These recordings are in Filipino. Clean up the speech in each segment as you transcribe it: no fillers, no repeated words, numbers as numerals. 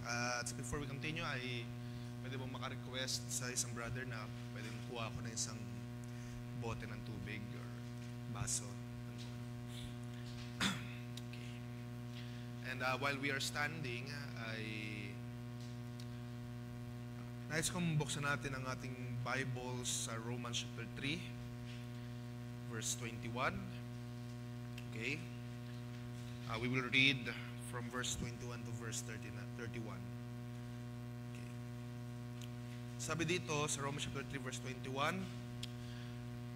At before we continue, ay pwede mo maka-request sa isang brother na pwede kuha ko ng isang bote ng tubig or baso. Okay. And while we are standing, ay nais kong buksan natin ang ating Bibles sa Romans chapter 3, verse 21. Okay. We will read from verse 21 to verse 31. Okay. Sabi dito sa Romans chapter 3 verse 21,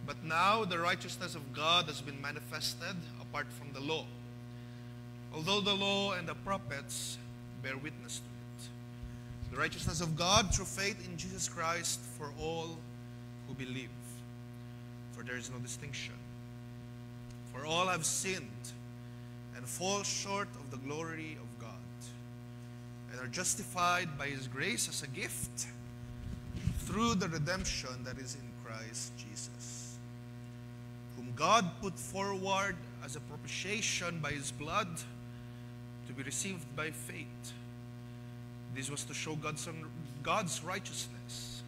"But now the righteousness of God has been manifested apart from the law, although the law and the prophets bear witness to it. The righteousness of God through faith in Jesus Christ for all who believe. For there is no distinction. For all have sinned and fall short of the glory of God, and are justified by His grace as a gift through the redemption that is in Christ Jesus, whom God put forward as a propitiation by His blood to be received by faith. This was to show God's righteousness,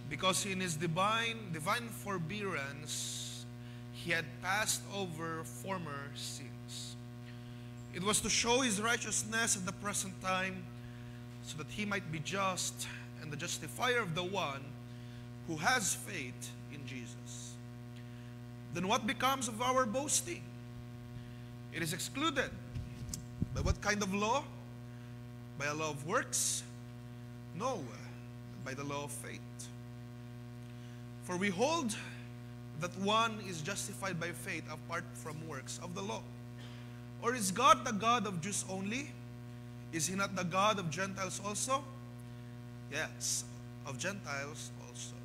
because in His divine forbearance He had passed over former sins. It was to show His righteousness at the present time, so that He might be just and the justifier of the one who has faith in Jesus. Then what becomes of our boasting? It is excluded. By what kind of law? By a law of works? No, by the law of faith. For we hold that one is justified by faith apart from works of the law. Or is God the God of Jews only? Is He not the God of Gentiles also? Yes, of Gentiles also.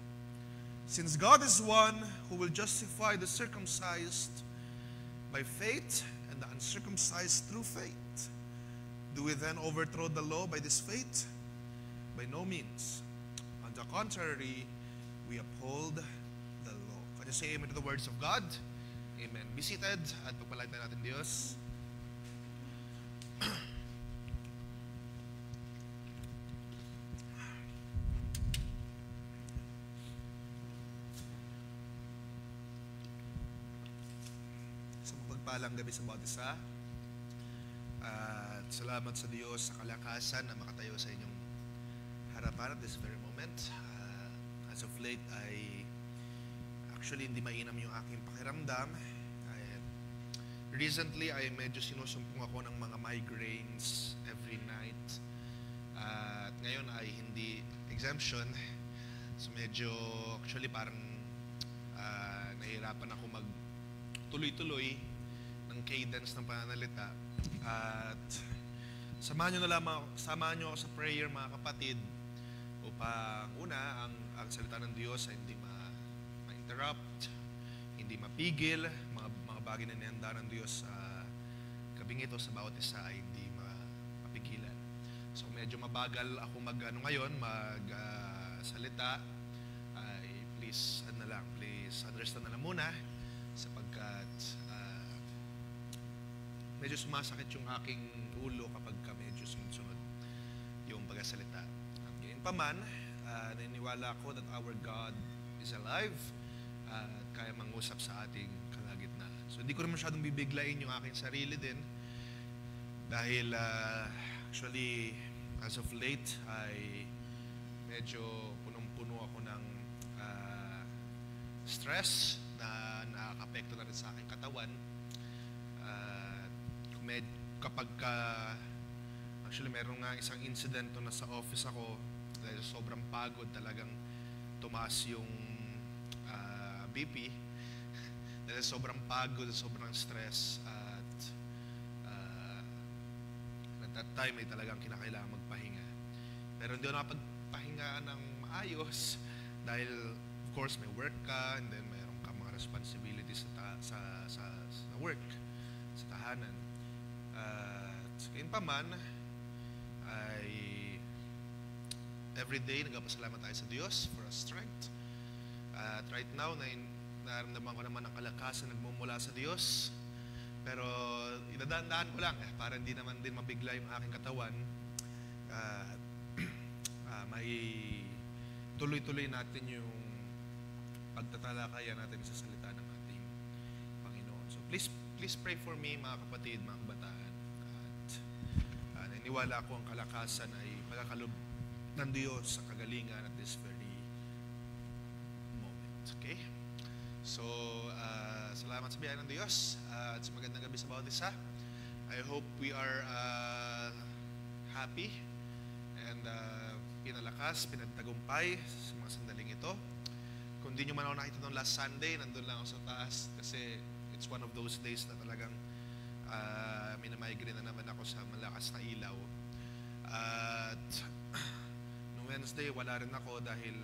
Since God is one who will justify the circumcised by faith and the uncircumcised through faith, do we then overthrow the law by this faith? By no means. On the contrary, we uphold the law. Can you say amen to the words of God? Amen. Be seated at pagpalain natin Diyos. Pagpalang gabi sa bawat isa. At salamat sa Diyos sa kalakasan na makatayo sa inyong harapan at this very moment. As of late ay actually hindi mainam yung aking pakiramdam. Recently ay medyo sinusumpong ako ng mga migraines every night. At ngayon ay hindi exemption. So medyo actually parang nahihirapan ako magtuloy-tuloy ng cadence ng pananalita. At samahan nyo ako sa prayer mga kapatid, upang una ang salita ng Diyos ay hindi ma-interrupt, hindi mapigil, mga bagay na nihanda ng Diyos sa gabing ito sa bawat isa ay hindi mapigilan. So medyo mabagal ako salita, ay please understand na lang muna, sapagkat medyo sumasakit yung aking ulo kapag medyo sunod-sunod yung pagsasalita. Ngayon pa man, naniniwala ako that our God is alive at kaya mangusap sa ating kalagitnaan. So hindi ko rin masyadong bibiglain yung aking sarili din, dahil actually as of late ay medyo punong-puno ako ng stress na nakaka-apekto na rin sa aking katawan. Kapag actually meron nga isang incident na sa office ako, dahil sobrang pagod, talagang tumaas yung BP dahil sobrang pagod, sobrang stress, at at that time ay talagang kinakailangan magpahinga. Pero hindi ako nakapagpahinga ng maayos dahil of course may work ka, and then mayroon ka mga responsibilities sa work, sa tahanan. Ngayon pa man ay everyday nagpapasalamat tayo sa Diyos for our strength. At right now, naramdaman ko naman ang kalakasan nagmumula sa Diyos. Pero idadaan ko lang para hindi naman din mabigla yung aking katawan. tuloy-tuloy natin yung pagtatalakayan natin sa salita ng ating Panginoon. So please pray for me, mga kapatid, mga kabataan. At naniniwala ako ang kalakasan ay pagkakalob ng Diyos sa kagalingan at this very moment. Okay? So, salamat sa biyaya ng Diyos at sa magandang gabi sa bawat isa. I hope we are happy and pinalakas, pinagtagumpay sa mga sandaling ito. Kung di nyo man ako nakita noong last Sunday, nandun lang ako sa taas kasi it's one of those days na talagang minamigrate na naman ako sa malakas na ilaw. At noong Wednesday, wala rin ako dahil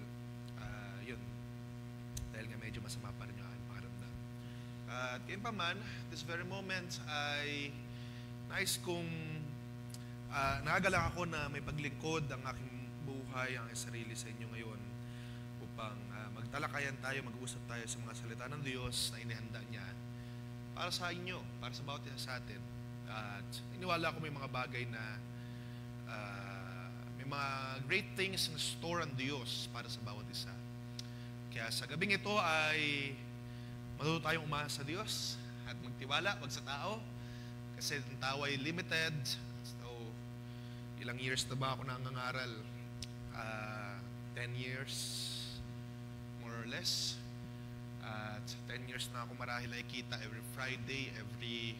dahil nga medyo masama pa rin yung aking pakiramdam. At yun pa man, this very moment ay nais kong nagagalak ako na may paglingkod ang aking buhay, ang sarili sa inyo ngayon upang magtalakayan tayo, mag-uusap tayo sa mga salita ng Diyos na inihanda niya para sa inyo, para sa bawat isa sa atin. At iniwala ko may mga bagay na may mga great things in store ang Diyos para sa bawat isa. Kaya sa gabing ito ay matuto tayong umasa sa Diyos at magtiwala, wag sa tao, kasi ang tao ay limited. So, ilang years na ba ako nangangaral? 10 years more or less. At 10 years na ako marahil ay kita every Friday, every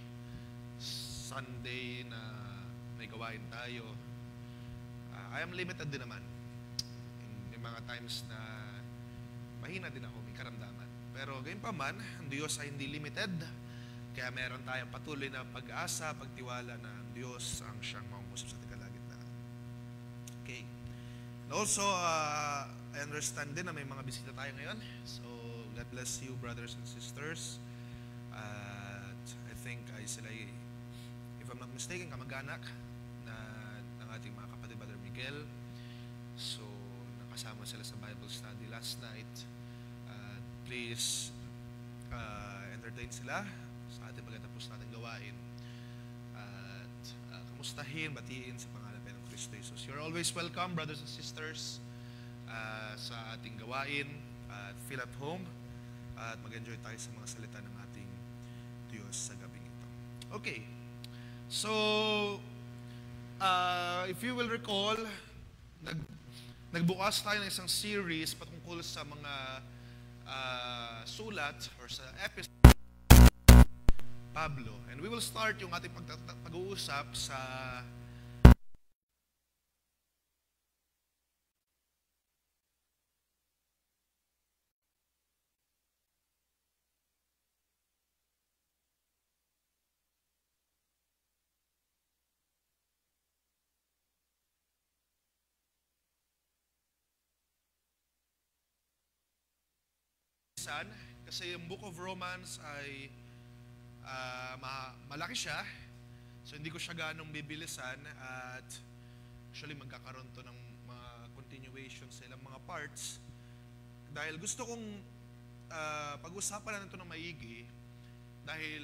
Sunday na may gawain tayo. I am limited din naman. May mga times na mahina din ako, may karamdaman. Pero gayon pa man, ang Diyos ay hindi limited. Kaya meron tayong patuloy na pag-asa, pagtiwala na ang Diyos ang siyang mangungusap sa ating kalagitnaan. Okay. And also, I understand din na may mga bisita tayo ngayon. So, God bless you, brothers and sisters. At I think ay sila, if I'm not mistaken, kamag-anak na ng ating mga kapatid, Brother Miguel. So, nakasama sila sa Bible study last night. Please entertain sila sa ating pagkatapos natin gawain. At kamustahin, batiin sa pangalan ng Kristo Jesus. You're always welcome, brothers and sisters, sa ating gawain. Feel at home. At mag-enjoy tayo sa mga salita ng ating Diyos sa gabing ito. Okay. So, if you will recall, nagbukas tayo ng isang series patungkol sa mga sulat or sa episode Pablo. And we will start yung ating pag-uusap sa kasi yung Book of Romans ay malaki siya, so hindi ko siya ganong bibilisan at actually magkakaroon to ng mga continuation sa ilang mga parts dahil gusto kong pag-usapan na ito ng maigi dahil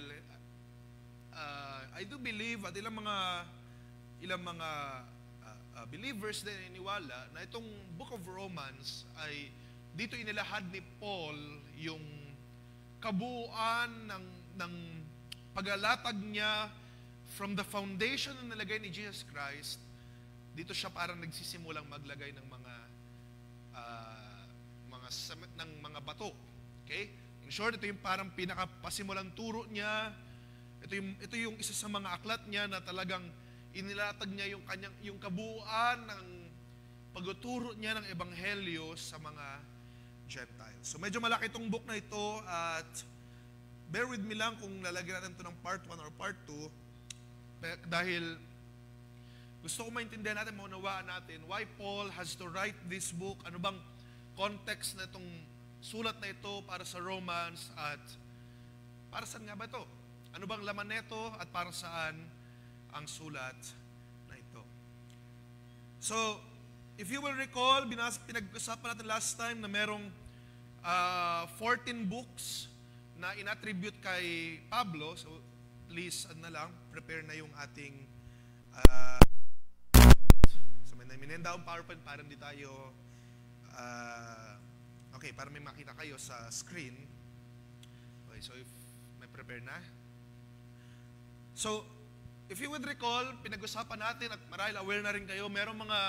I do believe at ilang mga believers din naniniwala na itong Book of Romans ay dito inilahad ni Paul yung kabuuan ng pag-alatag niya from the foundation na nilagay ni Jesus Christ. Dito siya parang nagsisimulang maglagay ng mga bato. Okay? In short, ito yung parang pinakapasimulang turo niya. Ito yung isa sa mga aklat niya na talagang inilatag niya yung kabuuan ng pagtuturo niya ng ebanghelyo sa mga Gentiles. So medyo malaki itong book na ito at bear with me lang kung lalagyan natin ito ng part 1 or part 2 dahil gusto ko maintindihan natin, maunawaan natin why Paul has to write this book, ano bang context na itong sulat na ito para sa Romans at para saan nga ba ito? Ano bang laman nito at para saan ang sulat na ito? So, if you will recall, pinag-usapan natin last time na merong 14 books na inattribute kay Pablo. So, please, prepare na yung ating sa may 9 minutes. handa akong PowerPoint para hindi tayo, okay, para may makita kayo sa screen. Okay, so if may prepare na. So, if you would recall, pinag-usapan natin at marahil aware na rin kayo, merong mga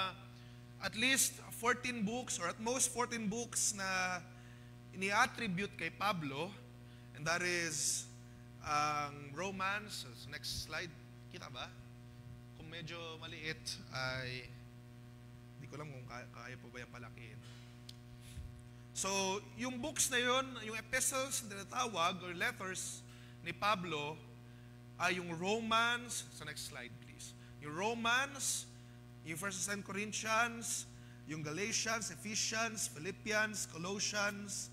at least 14 books or at most 14 books na ini-attribute kay Pablo, and that is Romans. So, next slide. Kita ba? Kung medyo maliit ay hindi ko alam kung kaya pa ba yung palakihin. So, yung books na yun, yung epistles na tinatawag or letters ni Pablo ay yung Romans. So next slide please. Yung Romans, yung 1 and 2 Corinthians, yung Galatians, Ephesians, Philippians, Colossians,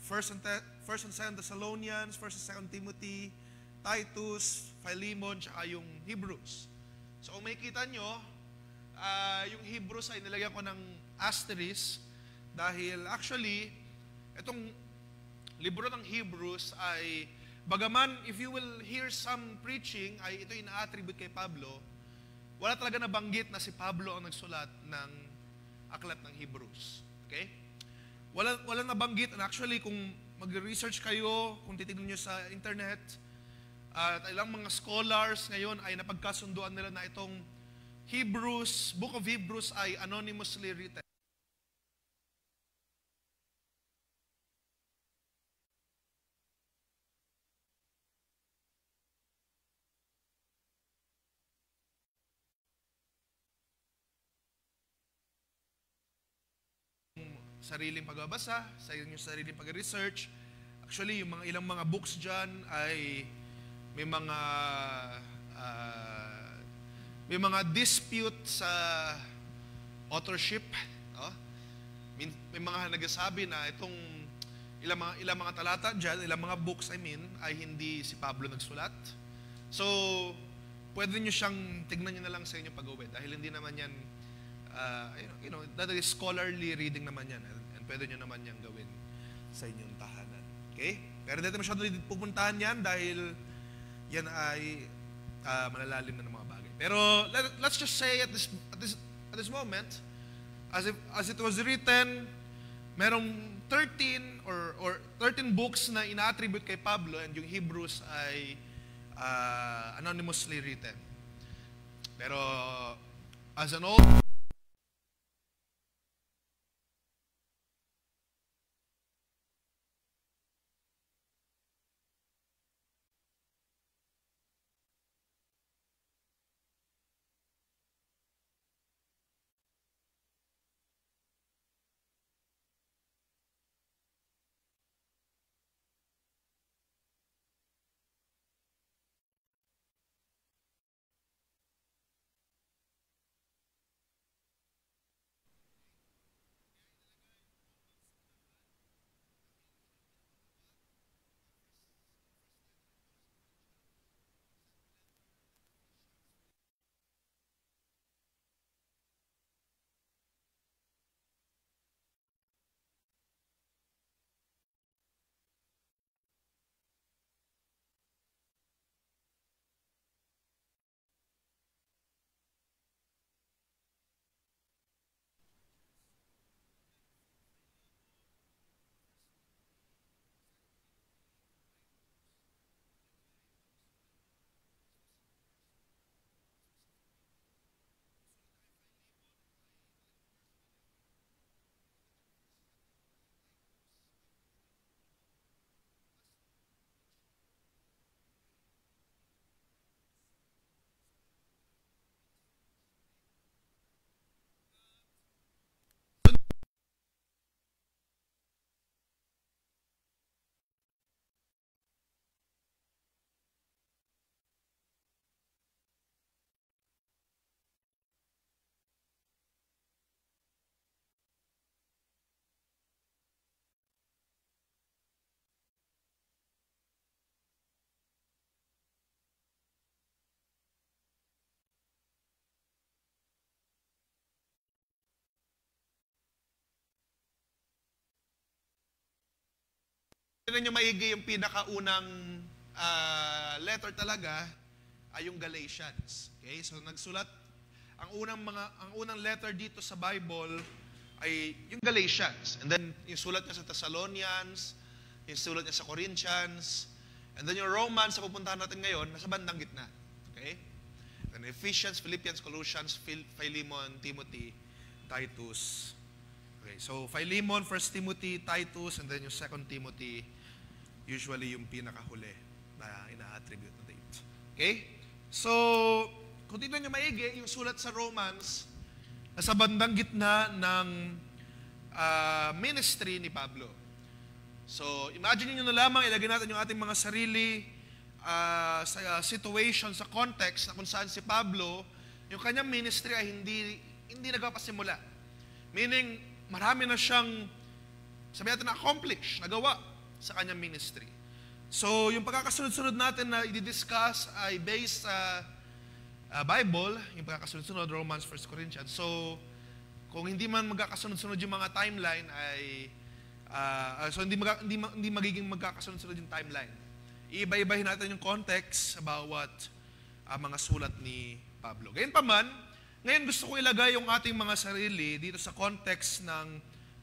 1 and 2 Thessalonians, 1 and 2 Timothy, Titus, Philemon, tsaka yung Hebrews. So kung makikita nyo, yung Hebrews ay nilagyan ko ng asterisk dahil actually, itong libro ng Hebrews ay, bagaman if you will hear some preaching, ay ito ina-attribute kay Pablo, wala talaga nabanggit na si Pablo ang nagsulat ng aklat ng Hebrews. Okay? Wala nabanggit, and actually kung mag-research kayo, kung titignan nyo sa internet, at ilang mga scholars ngayon ay napagkasunduan nila na itong Hebrews, Book of Hebrews ay anonymously written. Sariling pagbabasa, sa inyong sariling pag-research. Actually, yung ilang mga books dyan ay may mga dispute sa authorship. Oh? May mga nagsasabi na itong ilang mga talata dyan, ilang mga books ay hindi si Pablo nagsulat. So, pwede nyo siyang tignan nyo na lang sa inyong pag-uwi dahil hindi naman yan that is scholarly reading naman yan, and pwede nyo naman yan gawin sa inyong tahanan. Okay? Pero dito masyado pupuntahan yan dahil yan ay malalalim na ng mga bagay. Pero let's just say at this moment, as it was written, merong 13 or 13 books na ina-attribute kay Pablo, and yung Hebrews ay anonymously written. Pero as an old nyo maigi yung pinakaunang letter talaga ay yung Galatians. Okay? So nagsulat ang unang letter dito sa Bible ay yung Galatians. And then yung sulat niya sa Thessalonians, yung sulat niya sa Corinthians, and then yung Romans sa pupuntahan natin ngayon, nasa bandang gitna. Okay? And Ephesians, Philippians, Colossians, Philemon, Timothy, Titus. Okay, so Philemon, 1 Timothy, Titus, and then yung 2 Timothy, usually yung pinakahuli na ina-attribute na date. Okay? So, kung tignan nyo maigi, yung sulat sa Romans, nasa bandang gitna ng ministry ni Pablo. So, imagine nyo na lamang, ilagay natin yung ating mga sarili sa situation, sa context na kung saan si Pablo, yung kanyang ministry ay hindi nagpapasimula. Meaning, marami na siyang, sabi natin, na-accomplish, nagawa sa kanyang ministry. So, yung pagkakasunod-sunod natin na i-discuss ay based sa Bible, yung pagkakasunod-sunod, Romans, 1 Corinthians. So, kung hindi man magkakasunod-sunod yung mga timeline ay hindi magiging magkakasunod-sunod yung timeline. Iiba-ibahin natin yung context sa bawat mga sulat ni Pablo. Gayunpaman, ngayon gusto ko ilagay yung ating mga sarili dito sa context ng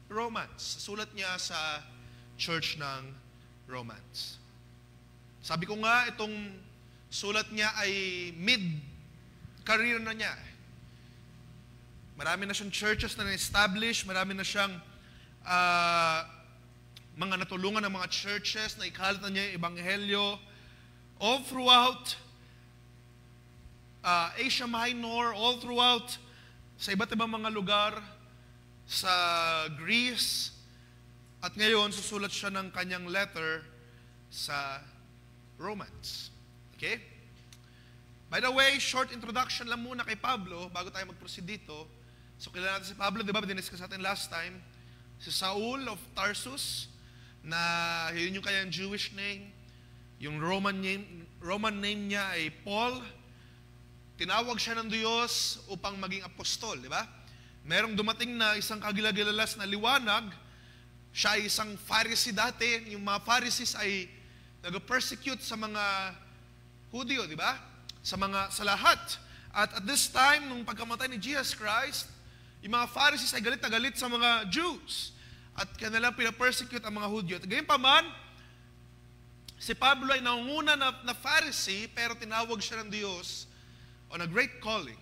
Romans. Sulat niya sa church ng Romans. Sabi ko nga, itong sulat niya ay mid-career na niya. Marami na siyang churches na na-establish, marami na siyang mga natulungan ng mga churches na ikalat na niya yung ebanghelyo all throughout Asia Minor, all throughout sa iba't ibang mga lugar sa Greece, at ngayon susulat siya ng kanyang letter sa Romans. Okay? By the way, short introduction lang muna kay Pablo bago tayo mag-proceed dito. So kilala natin si Pablo, di ba? Diniscuss natin last time. Si Saul of Tarsus, na yun yung kanyang Jewish name. Yung Roman name niya ay Paul. Tinawag siya ng Diyos upang maging apostol, di ba? Merong dumating na isang kagilagilalas na liwanag. Siya ay isang Pharisee dati. Yung mga Pharisees ay nag-persecute sa mga Hudyo, di ba? Sa lahat. At this time, nung pagkamatay ni Jesus Christ, yung mga Pharisees ay galit na galit sa mga Jews. At kanilang pinapersecute ang mga Hudyo. Gayunpaman, si Pablo ay nangunguna na Pharisee, pero tinawag siya ng Diyos on a great calling.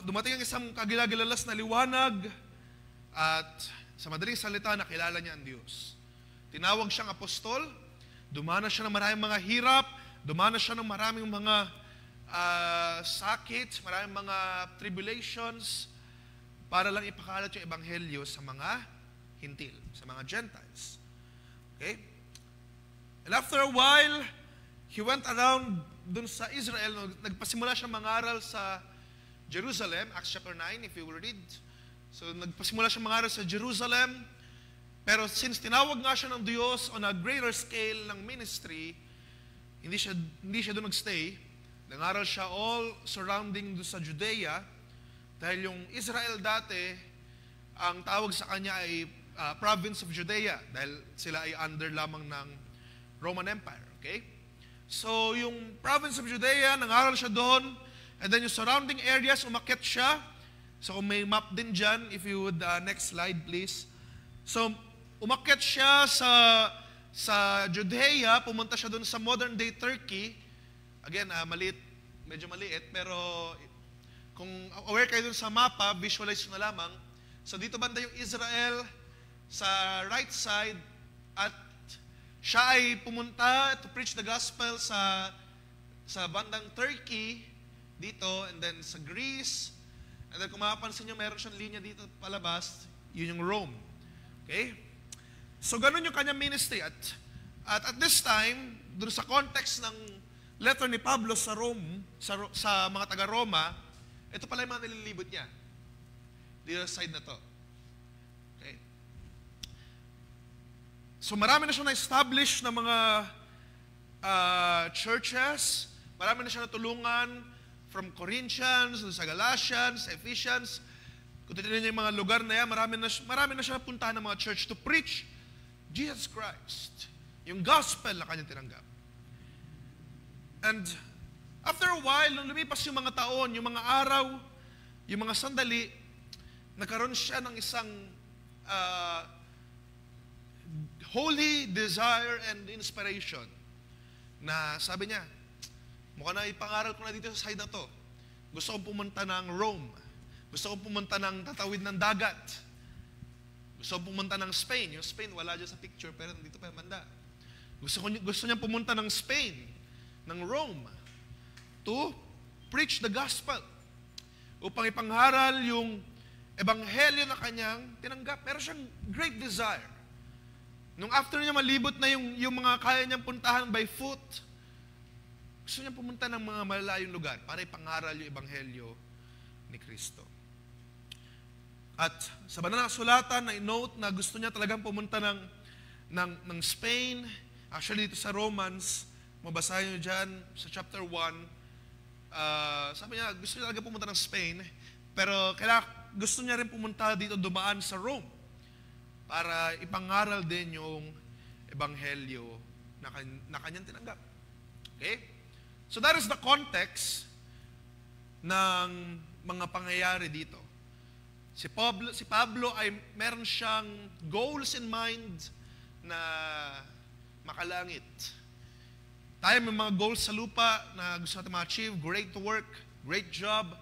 Dumating ang isang kagilagilalas na liwanag, at sa madaling salita, nakilala niya ang Diyos. Tinawag siyang apostol, dumanas siya ng maraming mga hirap, dumanas siya ng maraming mga sakit, maraming mga tribulations, para lang ipakalat yung ebanghelyo sa mga hintil, sa mga Gentiles. Okay? And after a while, he went around dun sa Israel. Nagpasimula siya mangaral sa Jerusalem, Acts chapter 9, if you will read. So, nagpasimula siya mangaral sa Jerusalem. Pero since tinawag nga siya ng Diyos on a greater scale ng ministry, hindi siya doon nagstay. Nangaral siya all surrounding doon sa Judea. Dahil yung Israel dati, ang tawag sa kanya ay province of Judea. Dahil sila ay under lamang ng Roman Empire. Okay? So, yung province of Judea, nangaral siya doon. And then yung surrounding areas, umakyat siya. So, kung may map din dyan, if you would, next slide please. So, umakyat siya sa Judea, pumunta siya doon sa modern day Turkey. Again, medyo maliit, pero kung aware kayo dun sa mapa, visualize na lamang. So dito banda yung Israel sa right side, at siya ay pumunta to preach the gospel sa bandang Turkey dito, and then sa Greece, and then kung mapapansin nyo, meron siyang linya dito palabas, yun yung Rome. Okay? So ganun yung kanyang ministry. At at this time, dun sa context ng letter ni Pablo sa Rome, sa mga taga-Roma, ito pala yung mga nililibot niya. Dito sa side na to. Okay. So marami na siya na-establish na mga churches. Marami na siya natulungan from Corinthians, sa Galatians, sa Ephesians. Kung titignan niyo yung mga lugar na yan, marami na siya napuntahan ng mga church to preach Jesus Christ. Yung gospel na kanyang tinanggap. And After a while, nung lumipas yung mga taon, yung mga araw, yung mga sandali, nagkaroon siya ng isang holy desire and inspiration na sabi niya, mukhang na ipangaral ko na dito sa side na to. Gusto kong pumunta ng Rome. Gusto kong pumunta ng tatawid ng dagat. Gusto kong pumunta ng Spain. Yung Spain, wala dyan sa picture, pero nandito pa yung banda. Gusto niya pumunta ng Spain, ng Rome, to preach the gospel. Upang ipangharal yung ebanghelyo na kanyang tinanggap. Meron siyang great desire. Nung after niya malibot na yung mga kaya niyang puntahan by foot, gusto niya pumunta ng mga malalayong lugar para ipangaral yung ebanghelyo ni Kristo. At sa banal na kasulatan na i-note na gusto niya talagang pumunta ng Spain. Actually, dito sa Romans, mabasahin niyo dyan sa chapter 1, sabi niya, gusto niya talaga pumunta ng Spain, pero gusto niya rin pumunta dito, dumaan sa Rome para ipangaral din yung ebanghelyo na kanyang tinanggap. Okay? So that is the context ng mga pangyayari dito. Si Pablo ay meron siyang goals in mind na makalangit. Tayo may mga goals sa lupa na gusto natin ma-achieve, great work, great job,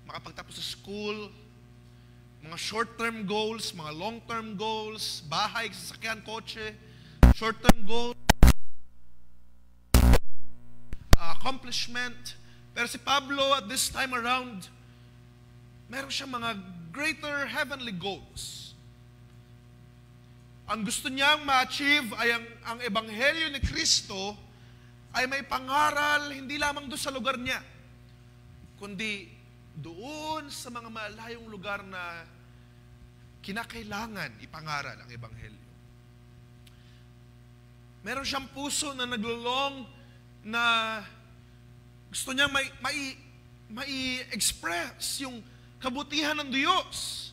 makapagtapos sa school, mga short-term goals, mga long-term goals, bahay, sasakyan, kotse, short-term goals, accomplishment. Pero si Pablo at this time around, meron siyang mga greater heavenly goals. Ang gusto niyang ma-achieve ay ang ebanghelyo ni Kristo ay may pangaral hindi lamang doon sa lugar niya, kundi doon sa mga malayong lugar na kinakailangan ipangaral ang ebanghelyo. Meron siyang puso na naglulong na gusto niya mai-express yung kabutihan ng Diyos.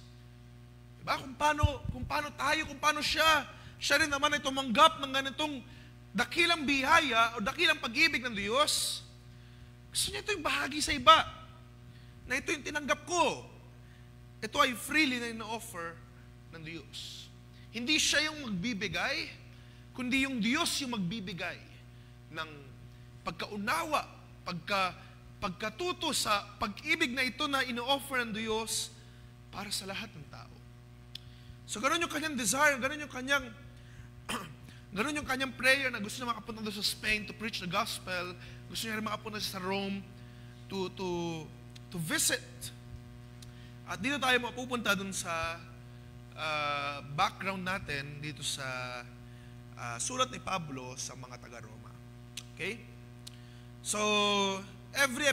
Diba? Kung paano siya rin naman ay tumanggap ng ganitong dakilang biyaya o dakilang pag-ibig ng Diyos. Gusto niya ito yung bahagi sa iba. Na ito yung tinanggap ko. Ito ay freely na ina-offer ng Diyos. Hindi siya yung magbibigay, kundi yung Diyos yung magbibigay ng pagkaunawa, pagkatuto sa pag-ibig na ito na ina-offer ng Diyos para sa lahat ng tao. So, ganun yung kanyang desire, ganun yung kanyang prayer na gusto niya makapunta doon sa Spain to preach the gospel, gusto niya rin makapunta sa Rome to visit. At dito tayo mapupunta dun sa background natin dito sa sulat ni Pablo sa mga taga-Roma. Okay? So, every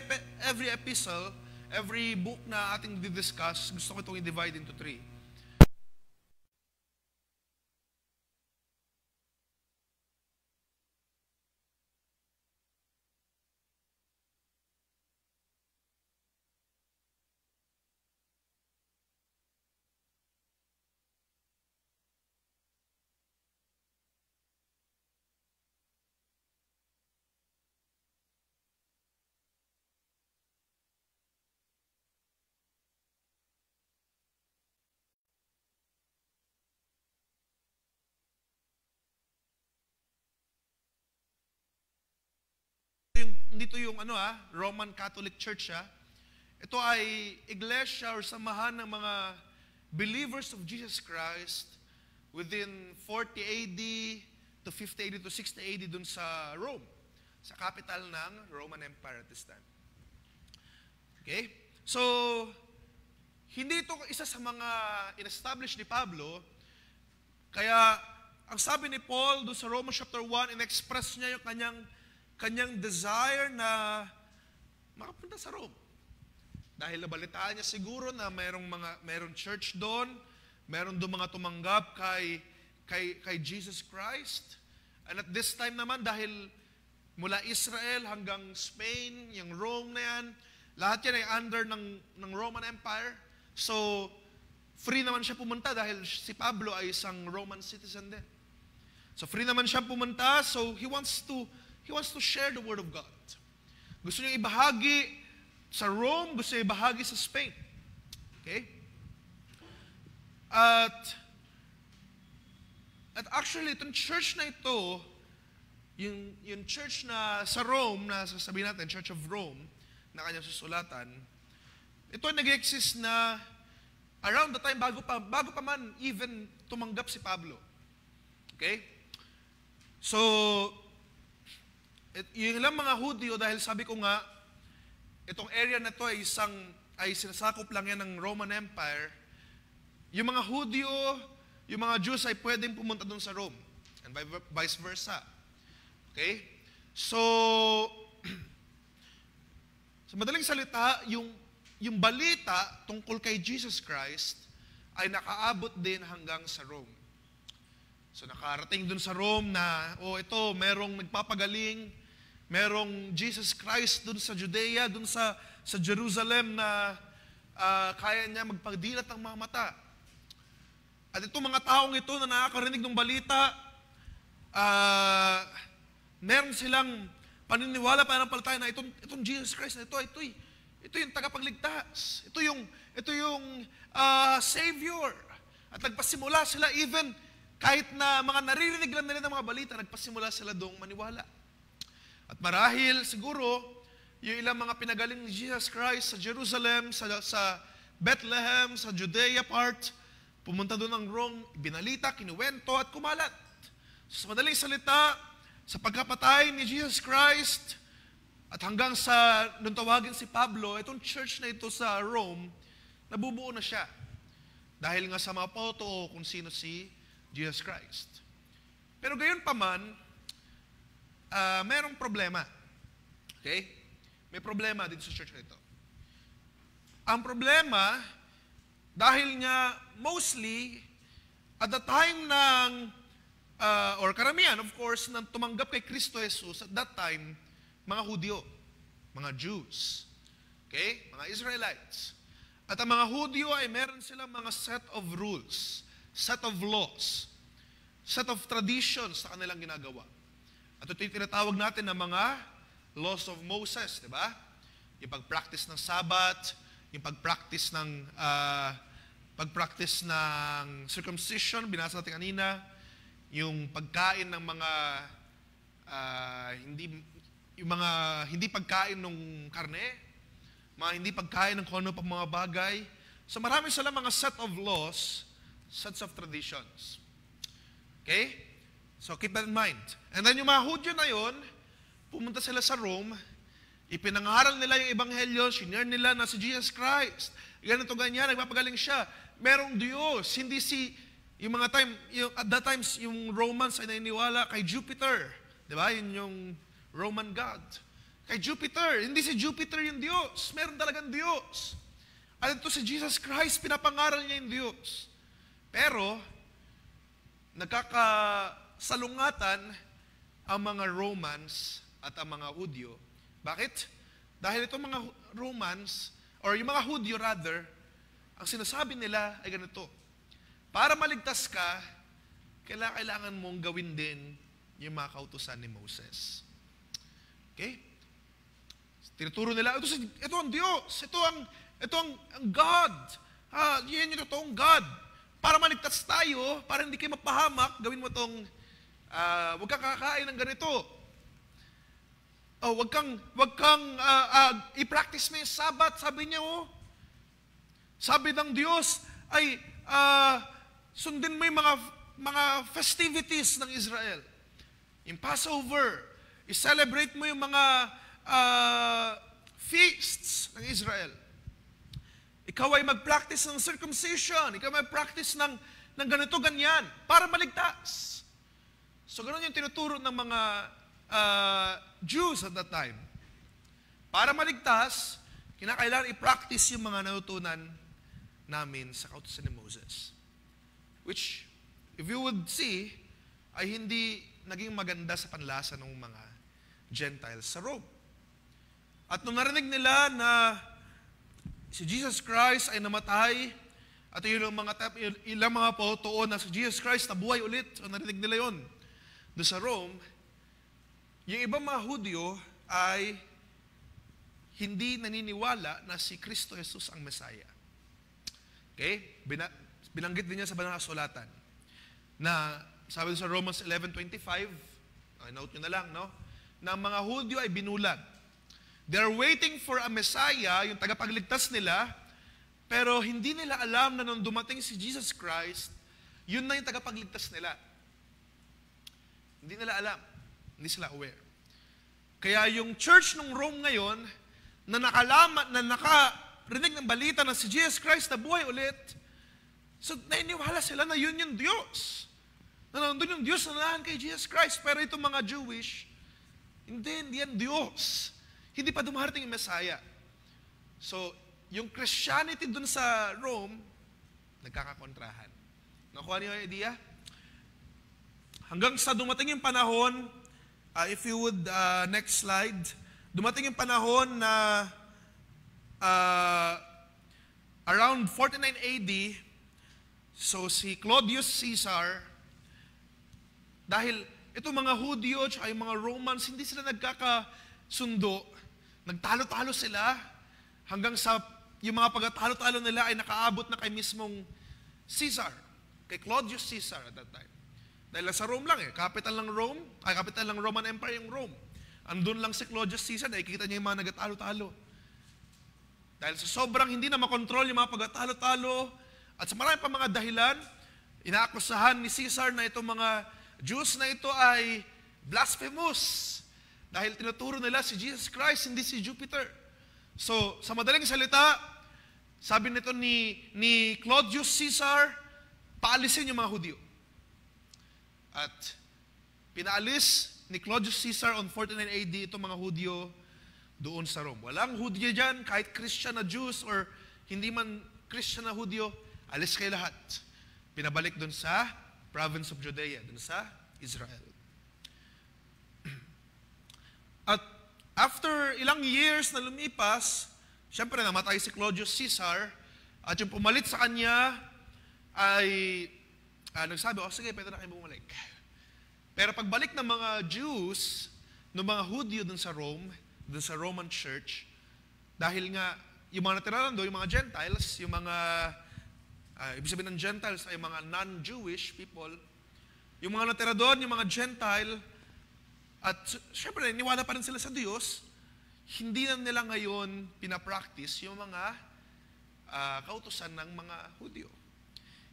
epistle, every book na ating didiscuss, gusto ko itong i-divide into 3. Dito yung Roman Catholic Church. Ito ay iglesia or samahan ng mga believers of Jesus Christ within 40 AD to 50 AD to 60 AD dun sa Rome, sa capital ng Roman Empire at this time. Okay? So, hindi ito isa sa mga in-establish ni Pablo, kaya ang sabi ni Paul doon sa Romans chapter 1, in-express niya yung kanyang desire na makapunta sa Rome. Dahil nabalitaan niya siguro na mayroong church doon, mayroon doon mga tumanggap kay Jesus Christ. And at this time naman, dahil mula Israel hanggang Spain, yung Rome na yan, lahat yan ay under ng Roman Empire. So, free naman siya pumunta dahil si Pablo ay isang Roman citizen din. So, free naman siya pumunta, so he wants to share the Word of God. Gusto niyang ibahagi sa Rome, gusto niyang ibahagi sa Spain. Okay? At actually, itong church na ito, yung church na sa Rome, na sasabihin natin, Church of Rome, na kanyang susulatan, ito nag-exist na around the time, bago pa man even tumanggap si Pablo. Okay? So, yung ilang mga Hudyo, dahil sabi ko nga, itong area na to ay sinasakop lang yan ng Roman Empire, yung mga Hudyo, yung mga Jews ay pwedeng pumunta doon sa Rome. And vice versa. Okay? So, sa madaling salita, yung balita tungkol kay Jesus Christ ay nakaabot din hanggang sa Rome. So, nakarating dun sa Rome na, ito, merong nagpapagaling, merong Jesus Christ dun sa Judea, dun sa Jerusalem na kaya niya magpagdilat ng mga mata. At itong mga taong ito na nakakarinig ng balita, meron silang paniniwala, pananampalataya na itong Jesus Christ na ito yung tagapagligtas. Ito yung Savior. At nagpasimula sila even kahit na mga naririnig lang nila ng mga balita, nagpasimula sila doong maniwala. At marahil siguro yung ilang mga pinagaling ni Jesus Christ sa Jerusalem, sa Bethlehem, sa Judea part, pumunta doon ng Rome, binalita, kinuwento at kumalat. So, sa madaling salita, sa pagkapatay ni Jesus Christ, at hanggang sa nung tawagin si Pablo, itong church na ito sa Rome, nabubuo na siya. Dahil nga sa mga photo kung sino si Jesus Christ. Pero gayon pa man, merong problema. Okay? May problema dito sa church na ito. Ang problema, dahil nga mostly, at the time ng, or karamihan, of course, nang tumanggap kay Kristo Jesus, at that time, mga Hudyo, mga Jews, okay? Mga Israelites. At ang mga Hudyo ay meron silang mga set of rules, set of laws, set of traditions na kanilang ginagawa. At ito yung tinatawag natin na mga laws of Moses, di ba? Yung pag-practice ng Sabbath, yung pag-practice ng circumcision, binasa natin kanina, yung pagkain ng mga hindi pagkain ng karne, mga hindi pagkain ng kung ano pang mga bagay. So marami sila mga set of laws, sets of traditions. Okay? So keep that in mind. And then yung mga Hudyo na yun, pumunta sila sa Rome, ipinangaral nila yung Ebanghelyo, shinare nila na si Jesus Christ. Ganito ganyan, nagpapagaling siya. Merong Diyos, hindi yung mga time, at that times, yung Romans ay naniniwala kay Jupiter. Di ba? Yun yung Roman God. Kay Jupiter. Hindi si Jupiter yung Diyos. Meron talagang Diyos. At ito si Jesus Christ, pinapangaral niya yung Diyos. Pero, nagkakasalungatan ang mga Romans at ang mga Hudyo. Bakit? Dahil itong mga Romans, or yung mga Hudyo rather, ang sinasabi nila ay ganito, para maligtas ka, kailangan mong gawin din yung mga kautusan ni Moses. Okay? Tinuturo nila, ito ang Diyos, ito ang God. Yan yung totoong God. Para maligtas tayo, para hindi kayo mapahamak, gawin mo itong, huwag kang kakain ng ganito. Huwag kang i-practice mo yung Sabbath, sabi niya, Sabi ng Diyos ay sundin mo yung mga festivities ng Israel. Yung Passover, i-celebrate mo yung mga feasts ng Israel. Ikaw ay mag-practice ng circumcision. Ikaw ay mag-practice ng ganito, ganyan, para maligtas. So, ganoon yung tinuturo ng mga Jews at that time. Para maligtas, kinakailangan i-practice yung mga natutunan namin sa kautusan ni Moses. Which, if you would see, ay hindi naging maganda sa panlasa ng mga Gentiles sa Rome. At nung narinig nila na si Jesus Christ ay namatay, at ilang mga pautuon na si Jesus Christ nabuhay ulit, so narinig nila yon doon sa Rome, yung ibang mga Hudyo ay hindi naniniwala na si Kristo Jesus ang Messiah. Okay? Binanggit din niya sa banal na kasulatan na sabi sa Romans 11:25, note nyo na lang, no? Na ang mga Hudyo ay binulag. They're waiting for a Messiah, yung tagapagligtas nila, pero hindi nila alam na nung dumating si Jesus Christ, yun na yung tagapagligtas nila. Hindi nila alam. Hindi sila aware. Kaya yung church ng Rome ngayon, na nakarinig ng balita na si Jesus Christ na buhay ulit, so nainiwala sila na yun yung Diyos. Na nandun yung Diyos na nanahan kay Jesus Christ. Pero itong mga Jewish, hindi yan Diyos. Hindi pa dumarating yung Messiah. So, yung Christianity dun sa Rome, nagkakakontrahan. Nakuha niyo yung idea? Hanggang sa dumating yung panahon, if you would, next slide, dumating yung panahon na around 49 AD, so si Claudius Caesar, dahil itong mga Hudyo at yung mga Romans, hindi sila nagkakasundo, nagtalo-talo sila, hanggang sa yung mga pagkatalo-talo nila ay nakaabot na kay mismong Caesar, kay Claudius Caesar at that time. Dahil sa Rome lang capital ng Roman Empire yung Rome. Andun lang si Claudius Caesar, nakikita niya yung mga nagtalo-talo. Dahil sa sobrang hindi na makontrol yung mga pagkatalo-talo, at sa marami pa mga dahilan, inaakusahan ni Caesar na itong mga Jews na ito ay blasphemous. Dahil tinuturo nila si Jesus Christ, hindi si Jupiter. So, sa madaling salita, sabi nito ni Claudius Caesar, paalisin yung mga Hudyo. At pinaalis ni Claudius Caesar on 49 AD itong mga Hudyo doon sa Rome. Walang Hudyo dyan, kahit Christian na Jews or hindi man Christian na Hudyo, alis kayo lahat. Pinabalik doon sa province of Judea, doon sa Israel. At after ilang years na lumipas, syempre namatay si Claudius Caesar, at yung pumalit sa kanya ay nagsabi, sige, pwede na kayo bumalik. Pero pagbalik ng mga Jews, ng mga Hudyo dun sa Rome, dun sa Roman Church, dahil nga, yung mga natira doon, yung mga Gentiles, yung mga, ibig sabihin ng Gentiles ay mga non-Jewish people, yung mga natira doon, yung mga Gentile, at syempre, niwala pa rin sila sa Diyos, hindi na nila ngayon pinapractice yung mga kautusan ng mga Hudyo.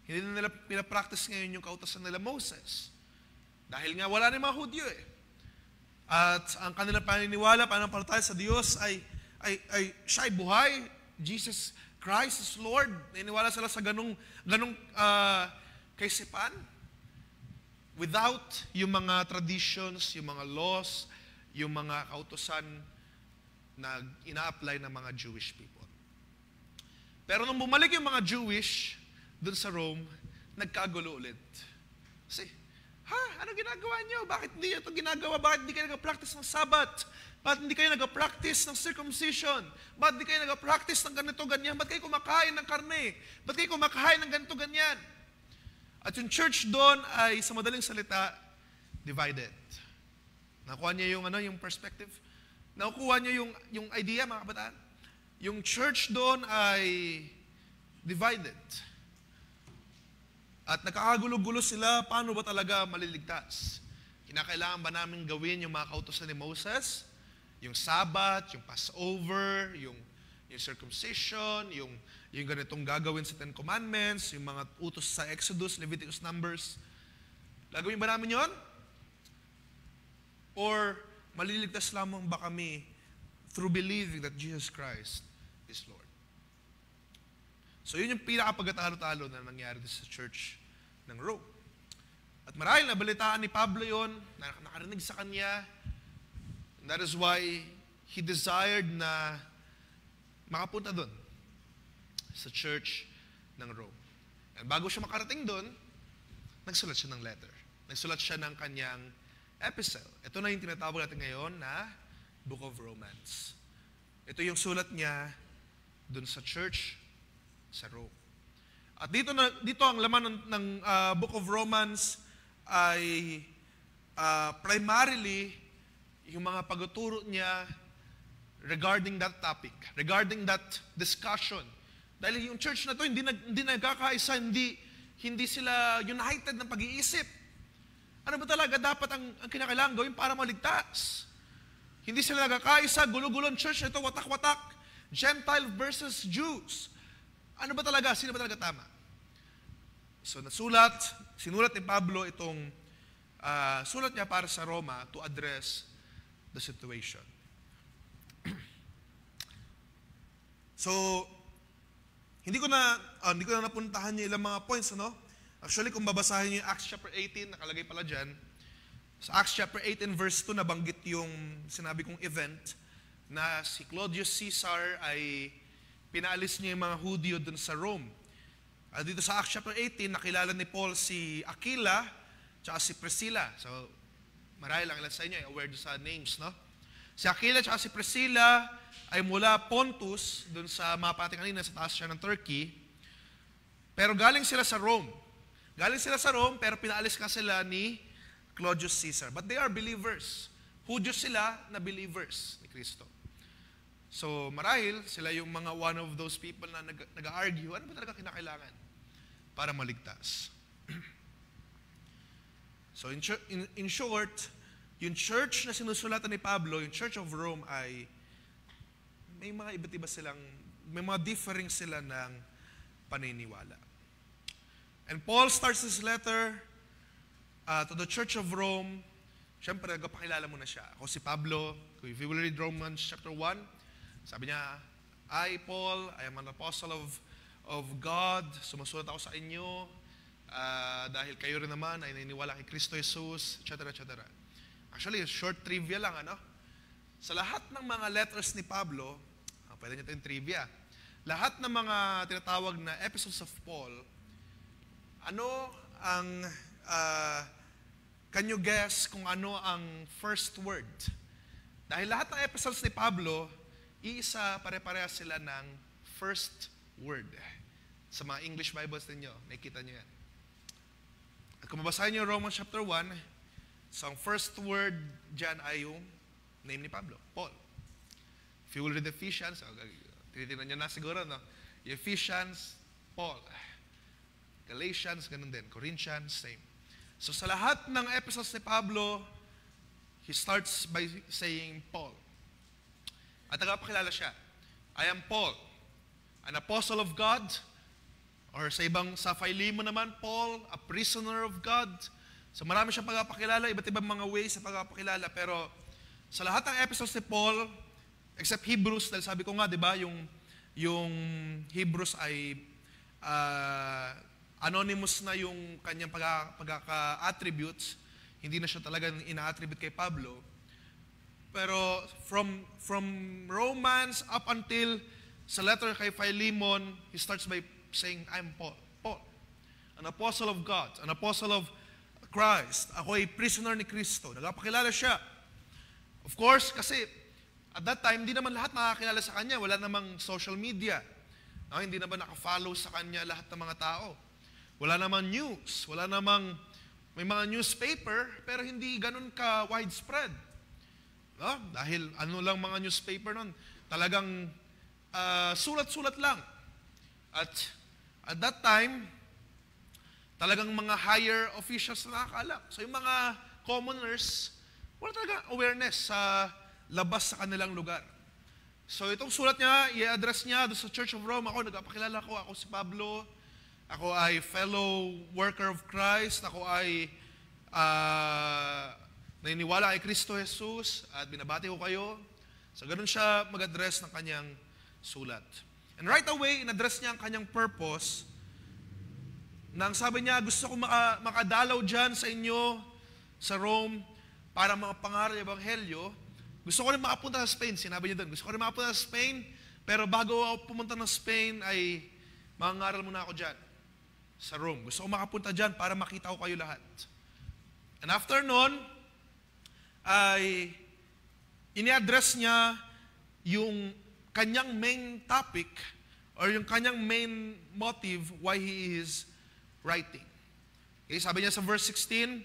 Hindi na nila pinapractice ngayon yung kautusan nila Moses. Dahil nga wala na yung mga Hudyo At ang kanilang paniniwala, pananampalataya sa Diyos ay siya ay buhay. Jesus Christ is Lord. Naniniwala sila sa ganong kaisipan. Without yung mga traditions, yung mga laws, yung mga kautusan na ina-apply ng mga Jewish people. Pero nung bumalik yung mga Jewish dun sa Rome, nagkagulo ulit. Kasi, ano ginagawa nyo? Bakit hindi ito ginagawa? Bakit hindi kayo nag-practice ng Sabbath? Bakit hindi kayo nag-practice ng circumcision? Bakit hindi kayo nag-practice ng ganito, ganyan? Bakit kayo kumakain ng karne? Bakit kayo kumakain ng ganito, ganyan? At yung church doon ay, sa madaling salita, divided. Nakuha niya yung perspective? Nakuha niya yung idea, mga kabataan? Yung church doon ay divided. At nakakagulo-gulo sila, paano ba talaga maliligtas? Kinakailangan ba namin gawin yung mga kautusan ni Moses? Yung Sabbath, yung Passover, yung circumcision, yung ganitong gagawin sa Ten Commandments, yung mga utos sa Exodus, Leviticus, Numbers. Gagawin ba namin yon? Or maliligtas lamang ba kami through believing that Jesus Christ is Lord? So yun yung pinakapagkatalo-talo na nangyari sa church ng Rome. At marahil nabalitaan ni Pablo yon, na nakarinig sa kanya, and that is why he desired na makapunta doon sa church ng Rome. And bago siya makarating doon, nagsulat siya ng letter. Nagsulat siya ng kanyang epistle. Ito na yung tinatawag natin ngayon na Book of Romans. Ito yung sulat niya doon sa church sa Rome. At dito ang laman ng Book of Romans ay primarily yung mga pagtuturo niya regarding that topic, regarding that discussion. Dahil yung church na to hindi nagkakaisa, hindi sila united ng pag-iisip. Ano ba talaga dapat ang kinakailangan gawin para maligtas? Hindi sila nagkakaisa, gulo-gulo ang church na ito, watak-watak, Gentile versus Jews. Ano ba talaga? Sino ba talaga tama? So sinulat ni Pablo itong sulat niya para sa Roma to address the situation. So, hindi ko na napuntahan yung ilang mga points, ano? Actually, kung babasahin niyo yung Acts chapter 18, nakalagay pala dyan. Sa Acts chapter 18 verse 2, nabanggit yung sinabi kong event na si Claudius Caesar ay pinaalis niya yung mga Hudyo dun sa Rome. Dito sa Acts chapter 18, nakilala ni Paul si Aquila tsaka si Priscilla. So, marahil lang ilan sa inyo ay aware sa names, no? Si Aquila tsaka si Priscilla ay mula Pontus, dun sa mga pati kanina sa taas siya ng Turkey. Pero galing sila sa Rome. Galing sila sa Rome, pero pinaalis ka sila ni Claudius Caesar. But they are believers. Hudyo sila na believers ni Kristo. So, marahil sila yung mga one of those people na nag-argue, ano ba talaga kinakailangan para maligtas? So, in short, yung church na sinusulatan ni Pablo, yung Church of Rome ay may mga iba't iba silang, may mga differing sila ng paniniwala. And Paul starts his letter to the Church of Rome. Siyempre, nagpakilala muna siya. Ako si Pablo. If you will read Romans chapter 1, sabi niya, I, Paul, I am an apostle of God. Sumusulat ako sa inyo dahil kayo rin naman ay naniniwala kay Kristo Jesus, etc. etc. Actually, short trivia lang, ano? Sa lahat ng mga letters ni Pablo, pwede nyo ito yung trivia, lahat ng mga tinatawag na epistles of Paul, ano ang, can you guess kung ano ang first word? Dahil lahat ng epistles ni Pablo, iisa, pare-parehas sila ng first word. Sa mga English Bibles ninyo, nakikita nyo yan. At kung mabasahin nyo Romans chapter 1, so ang first word dyan ay yung name ni Pablo, Paul. If you will read Ephesians, tinitingnan nyo na siguro, no? Ephesians, Paul. Galatians, ganun din. Corinthians, same. So sa lahat ng epistles ni Pablo, he starts by saying Paul. At nagpakilala siya. I am Paul, an apostle of God, or sa Philemon naman, Paul, a prisoner of God. So marami siyang pagpapakilala, iba't ibang mga ways sa pagpapakilala. Pero sa lahat ng epistles ni Paul, except Hebrews, dahil sabi ko nga, di ba, yung Hebrews ay anonymous na yung kanyang pagkaka-attributes. Hindi na siya talaga ina-attribute kay Pablo. Pero from Romans up until sa letter kay Philemon, he starts by saying, I'm Paul, an apostle of God, an apostle of Christ. Ako ay prisoner ni Kristo. Nagpakilala siya. Of course, kasi at that time, hindi naman lahat makakilala sa kanya. Wala namang social media. No, hindi naman nakafollow sa kanya lahat ng mga tao. Wala namang news. Wala namang, may mga newspaper, pero hindi ganun ka widespread. No? Dahil ano lang mga newspaper nun, talagang sulat-sulat lang. At that time, talagang mga higher officials na nakakaalam. So yung mga commoners, wala talaga awareness sa labas sa kanilang lugar. So itong sulat niya, i-address niya doon sa Church of Rome. Ako, nagpapakilala ko, ako si Pablo. Ako ay fellow worker of Christ. Ako ay naniniwala kay Kristo Jesus at binabati ko kayo. So ganun siya mag-address ng kanyang sulat. And right away, in-address niya ang kanyang purpose. Nang sabi niya, gusto ko makadalaw dyan sa inyo, sa Rome, para makapangaral yung Ebanghelyo. Gusto ko rin makapunta sa Spain. Sinabi niya doon, gusto ko rin makapunta sa Spain, pero bago ako pumunta ng Spain, ay mangaral muna ako dyan, sa Rome. Gusto ko makapunta dyan para makita ko kayo lahat. And after nun, ay ini-address niya yung kanyang main topic or yung kanyang main motive why he is writing. Okay, sabi niya sa verse 16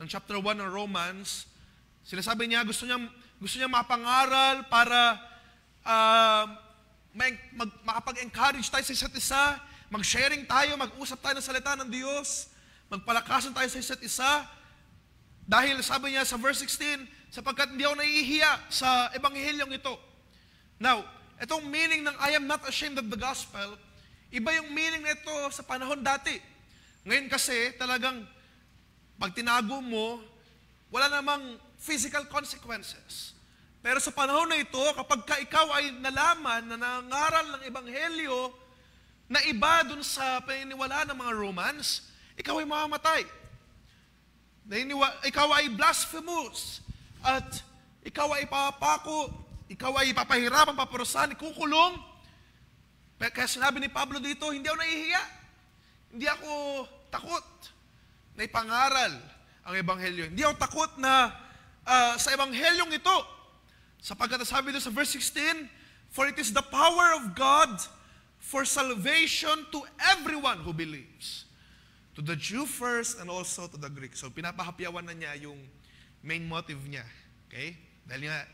ng chapter 1 ng Romans, sinasabi niya gusto niya mapangaral para makapag-encourage tayo sa isa't isa, mag-sharing tayo, mag-usap tayo ng salita ng Diyos, magpalakasan tayo sa isa't isa. Dahil sabi niya sa verse 16, sapagkat hindi ako nahihiya sa ebanghelyong ito. Now, itong meaning ng I am not ashamed of the gospel, iba yung meaning nito sa panahon dati. Ngayon kasi talagang pag tinago mo, wala namang physical consequences. Pero sa panahon na ito, kapag ikaw ay nalaman na nangaral ng ebanghelyo na iba dun sa paniniwala ng mga Romans, ikaw ay mamamatay. Ikaw ay blasphemous. At ikaw ay papako, ikaw ay papahirapan, paparusahan, ikukulong. Kaya sinabi ni Pablo dito, hindi ako nahihiya. Hindi ako takot na ipangaral ang ebanghelyo. Hindi ako takot na sa ebanghelyong ito. Sapagkat sabi doon sa verse 16, for it is the power of God for salvation to everyone who believes. To the Jew first and also to the Greek. So pinapahapyawan na niya yung main motive niya. Okay? Dahil nga,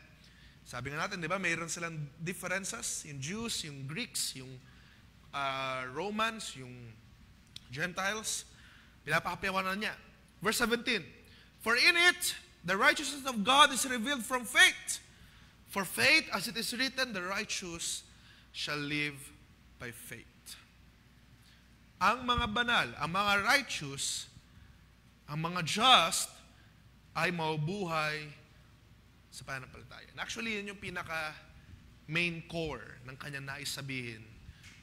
sabi nga natin, di ba, mayroon silang differences, yung Jews, yung Greeks, yung Romans, yung Gentiles. Pinapahapyawan na niya. Verse 17, for in it, the righteousness of God is revealed from faith. For faith, as it is written, the righteous shall live by faith. Ang mga banal, ang mga righteous, ang mga just, ay mabubuhay sa pananampalataya. And actually, yun yung pinaka-main core ng kanyang nais sabihin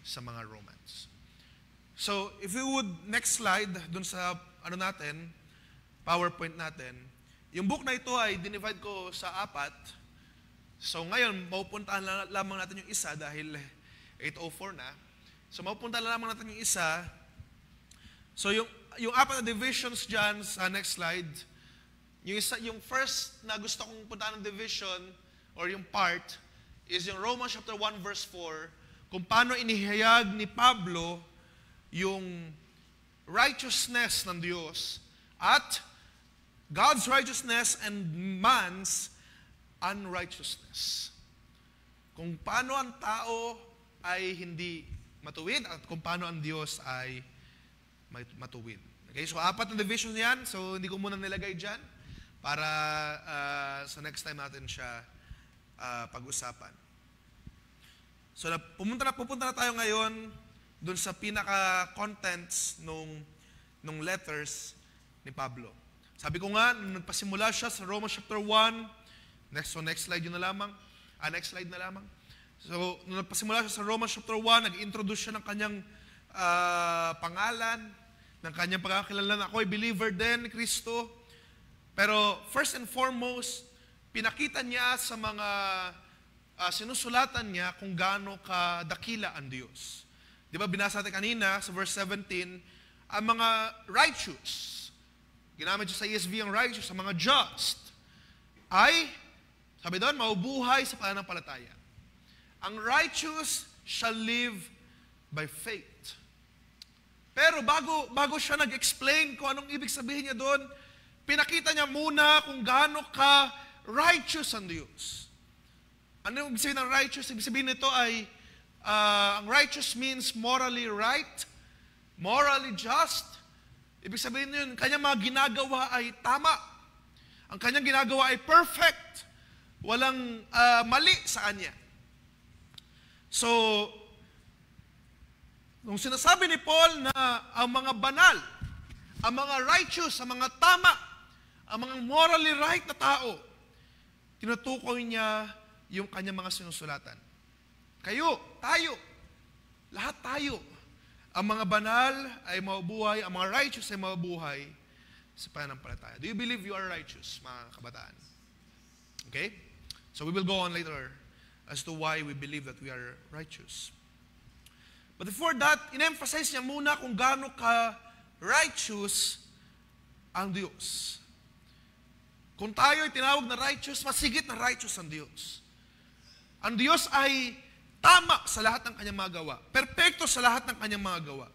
sa mga Romans. So, if we would, next slide, dun sa, PowerPoint natin, yung book na ito ay dinivide ko sa 4. So ngayon, mapupuntahan lamang natin yung isa dahil 8:04 na. So mapupuntahan lamang natin yung isa. So yung 4 na divisions dyan sa next slide, yung first na gusto kong puntahan ng division or yung part is yung Romans chapter 1 verse 4, kung paano inihayag ni Pablo yung righteousness ng Diyos at God's righteousness and man's unrighteousness. Kung paano ang tao ay hindi matuwid at kung paano ang Diyos ay matuwid. Okay, so 4 na division yan. So hindi ko muna nilagay dyan para sa next time natin siya pag-usapan. So pupunta na tayo ngayon dun sa pinaka-contents nung letters ni Pablo. Sabi ko nga, nung nagpasimula siya sa Romans chapter 1, next slide yun na lamang. Next slide na lamang. So, nung nagpasimula siya sa Romans chapter 1, nag-introduce siya ng kanyang pangalan, ng kanyang pagkakilala na ako ay believer din ni Kristo. Pero first and foremost, pinakita niya sa mga sinusulatan niya kung gaano kadakila ang Diyos. Di ba binasa natin kanina sa verse 17, ang mga righteous, ginamit siya sa ESV ang righteous, ang mga just, ay, sabi doon, mabubuhay sa pananampalataya. Ang righteous shall live by faith. Pero bago siya nag-explain kung anong ibig sabihin niya doon, pinakita niya muna kung gaano ka-righteous ang Diyos. Ano yung ibig sabihin ng righteous? Ibig sabihin nito ay, ang righteous means morally right, morally just. Ibig sabihin yun, kanyang mga ginagawa ay tama. Ang kanyang ginagawa ay perfect. Walang mali sa kanya. So, nung sinasabi ni Paul na ang mga banal, ang mga righteous, ang mga tama, ang mga morally right na tao, tinutukoy niya yung kanyang mga sinusulatan. Kayo, tayo, lahat tayo, ang mga banal ay mabubuhay, ang mga righteous ay mabubuhay sa pananampalataya. Do you believe you are righteous, mga kabataan? Okay? So we will go on later as to why we believe that we are righteous. But before that, in-emphasize niya muna kung gaano ka-righteous ang Diyos. Kung tayo ay tinawag na righteous, masigit na righteous ang Diyos. Ang Diyos ay tama sa lahat ng kanyang mga gawa. Perpekto sa lahat ng kanyang mga gawa.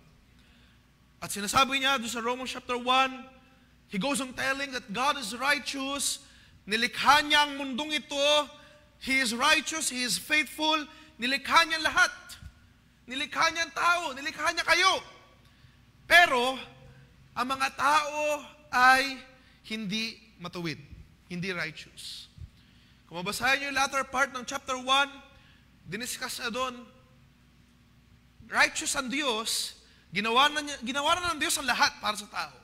At sinasabi niya doon sa Romans chapter 1, he goes on telling that God is righteous, nilikha niya ang mundong ito He is righteous, He is faithful, nilikha niya lahat. Nilikha niya ang tao, nilikha niya kayo. Pero, ang mga tao ay hindi matuwid, hindi righteous. Kung mabasahin niyo yung latter part ng chapter 1, diniscuss na doon, righteous ang Diyos, ginawa na ng Diyos ang lahat para sa tao.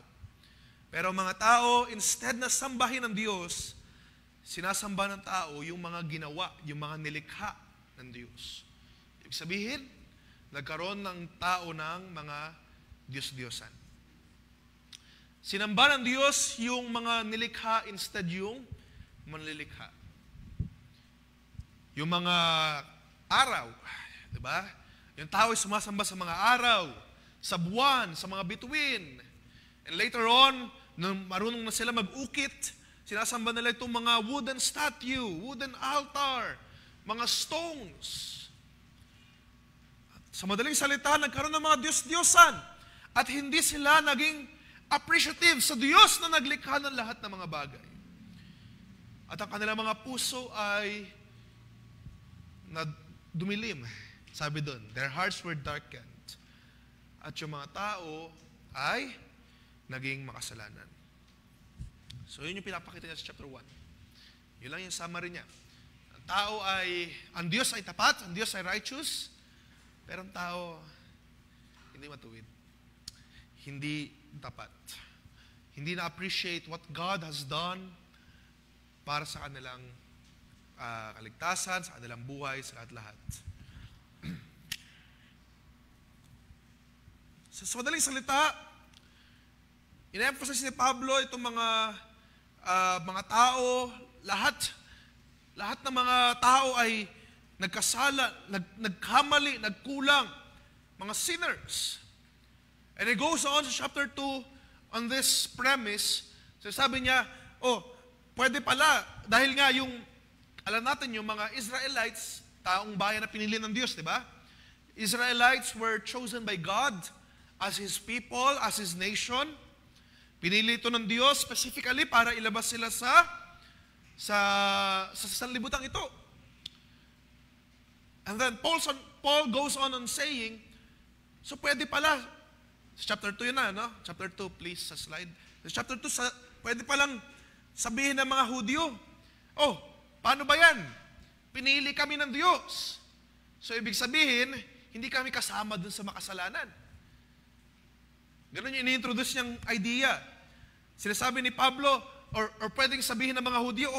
Pero mga tao, instead na sambahin ng Diyos, sinasamba ng tao yung mga ginawa, yung mga nilikha ng Diyos. Ibig sabihin, nagkaroon ng tao ng mga Diyos-Diyosan. Sinamba ng Diyos yung mga nilikha instead yung manlilikha. Yung mga araw, di ba? Yung tao ay sumasamba sa mga araw, sa buwan, sa mga bituin. And later on, nung marunong na sila mag-ukit, sinasamba nila itong mga wooden statue, wooden altar, mga stones. At sa madaling salita, nagkaroon ng mga Diyos-Diyosan at hindi sila naging appreciative sa Diyos na naglikha ng lahat ng mga bagay. At ang kanilang mga puso ay dumilim. Sabi doon, their hearts were darkened. At yung mga tao ay naging makasalanan. So yun yung pinapakita niya sa chapter 1. Yun lang yung summary niya. Ang Diyos ay tapat, ang Diyos ay righteous, pero ang tao hindi matuwid. Hindi tapat. Hindi na-appreciate what God has done para sa kanilang kaligtasan, sa kanilang buhay, sa lahat-lahat. Sa madaling salita, in-emphasize ni Pablo itong mga tao, lahat ng mga tao ay nagkasala, nagkamali, nagkulang, mga sinners. And he goes on sa chapter 2 on this premise. So sabi niya, pwede pala, dahil nga alam natin yung mga Israelites, taong bayan na pinili ng Diyos, di ba? Israelites were chosen by God as His people, as His nation. Pinili ito ng Diyos specifically para ilabas sila sa sanlibutang ito. And then Paul goes on saying, so pwede pala, sa chapter 2 yun na, no? Chapter 2, please, sa slide. Sa chapter 2, pwede palang sabihin ng mga Hudyo, paano ba yan? Pinili kami ng Diyos. So ibig sabihin, hindi kami kasama dun sa makasalanan. Ganun yung ini-introduce niyang idea. Sinasabi ni Pablo, or pwedeng sabihin ng mga Hudyo,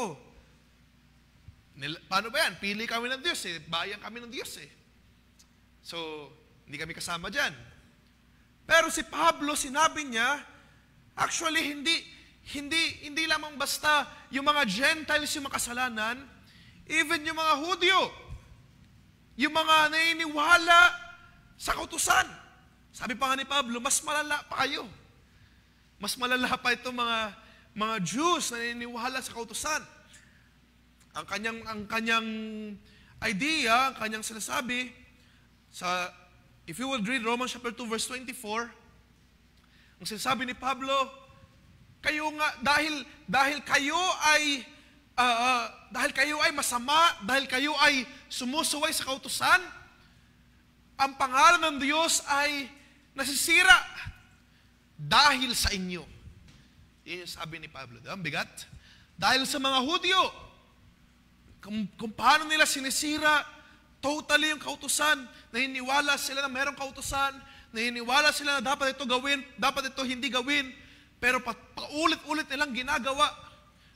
paano ba yan? Pili kami ng Diyos bayan kami ng Diyos So, hindi kami kasama dyan. Pero si Pablo, sinabi niya, actually, hindi lamang basta yung mga Gentiles yung makasalanan, even yung mga Hudyo, yung mga naniniwala sa kautusan. Sabi pa nga ni Pablo, mas malala pa kayo. Mas malala pa itong mga Jews na naniniwala sa kautusan. Ang kanyang idea, ang kanyang sinasabi, if you would read Romans chapter 2 verse 24, ang sinasabi ni Pablo, kayo nga, dahil kayo ay masama, dahil kayo ay sumusuway sa kautusan, ang pangalan ng Diyos ay nasisira dahil sa inyo. Yun yung sabi ni Pablo. Ang bigat. Dahil sa mga Hudyo, kung paano nila sinisira totally yung kautusan, naniniwala sila na mayroong kautusan, naniniwala sila na dapat ito gawin, dapat ito hindi gawin, pero paulit-ulit nilang ginagawa.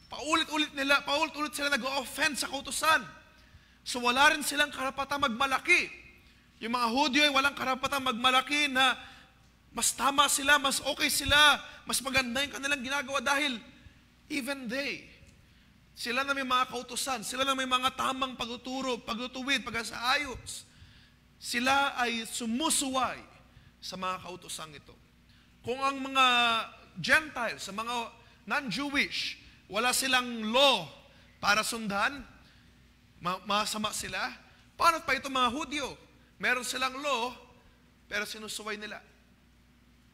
Paulit-ulit sila nag-offend sa kautusan. So wala rin silang karapatang magmalaki. Yung mga Hudyo ay walang karapatang magmalaki na mas tama sila, mas okay sila, mas maganda yung kanilang ginagawa dahil even sila na may mga kautusan, sila na may mga tamang pagtuturo, pagtutuwid, pag-asaayos. Sila ay sumusuway sa mga kautusang ito. Kung ang mga Gentiles, sa mga non-Jewish, wala silang law para sundan, masama sila, paano pa ito mga Hudyo? Meron silang law, pero sinusuway nila.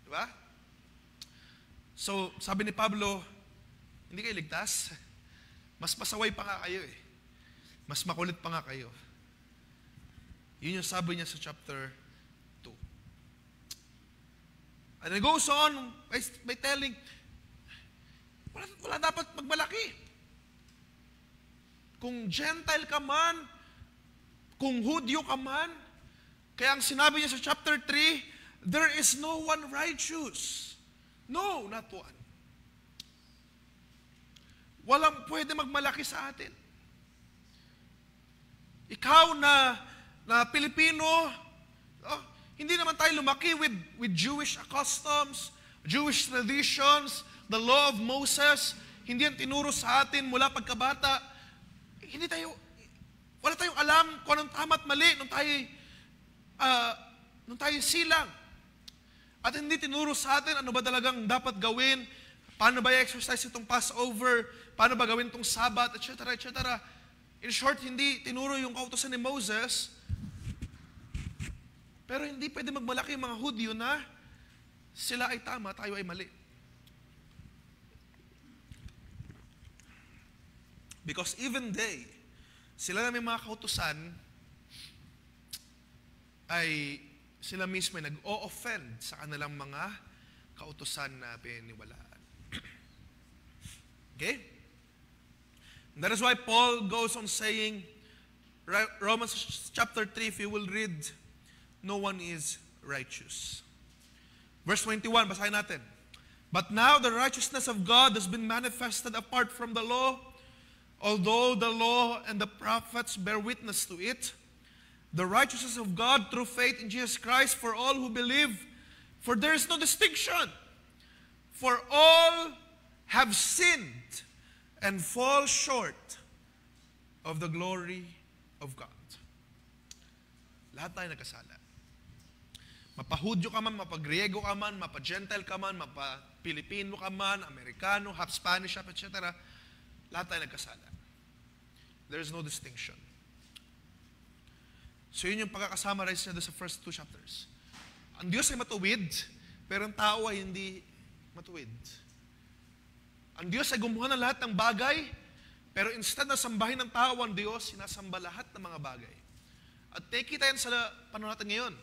Diba? So, sabi ni Pablo, hindi kayo ligtas. Mas pasaway pa nga kayo Mas makulit pa nga kayo. Yun yung sabi niya sa chapter 2. And it goes on by telling, wala dapat magmalaki. Kung Gentile ka man, kung Hudyo ka man, kaya ang sinabi niya sa chapter 3, there is no one righteous. No, not one. Walang pwede magmalaki sa atin. Ikaw na Pilipino, hindi naman tayo lumaki with Jewish customs, Jewish traditions, the law of Moses. Hindi yan tinuro sa atin mula pagkabata. Wala tayong alam kung anong tama at mali nung tayo silang. At hindi tinuro sa atin ano ba talagang dapat gawin, paano ba i-exercise itong Passover, paano ba gawin itong Sabbath, etc., etc. In short, hindi tinuro yung kautusan ni Moses. Pero hindi pwede magmalaki yung mga Hudyo na sila ay tama, tayo ay mali. Because even sila na may mga kautusan, ay sila mismo ay nag-o-offend sa kanilang mga kautusan na pininiwalaan. Okay? And that is why Paul goes on saying, Romans chapter 3, if you will read, no one is righteous. Verse 21, basahin natin. But now the righteousness of God has been manifested apart from the law, although the law and the prophets bear witness to it. The righteousness of God through faith in Jesus Christ for all who believe, for there is no distinction. For all have sinned and fall short of the glory of God. Lahat tayo nagkasala. Mapa-Hudyo ka man, mapa-Griego ka man, mapa-Gentile ka man, mapa-Pilipino ka man, Amerikano, half Spanish, etc. Lahat tayo nagkasala. There is no distinction. So yun yung pagkakasummarize niya sa first 2 chapters. Ang Diyos ay matuwid, pero ang tao ay hindi matuwid. Ang Diyos ay gumawa ng lahat ng bagay, pero instead na sambahin ng tao ang Diyos, sinasamba lahat ng mga bagay. At nakikita yan sa panahon natin ngayon.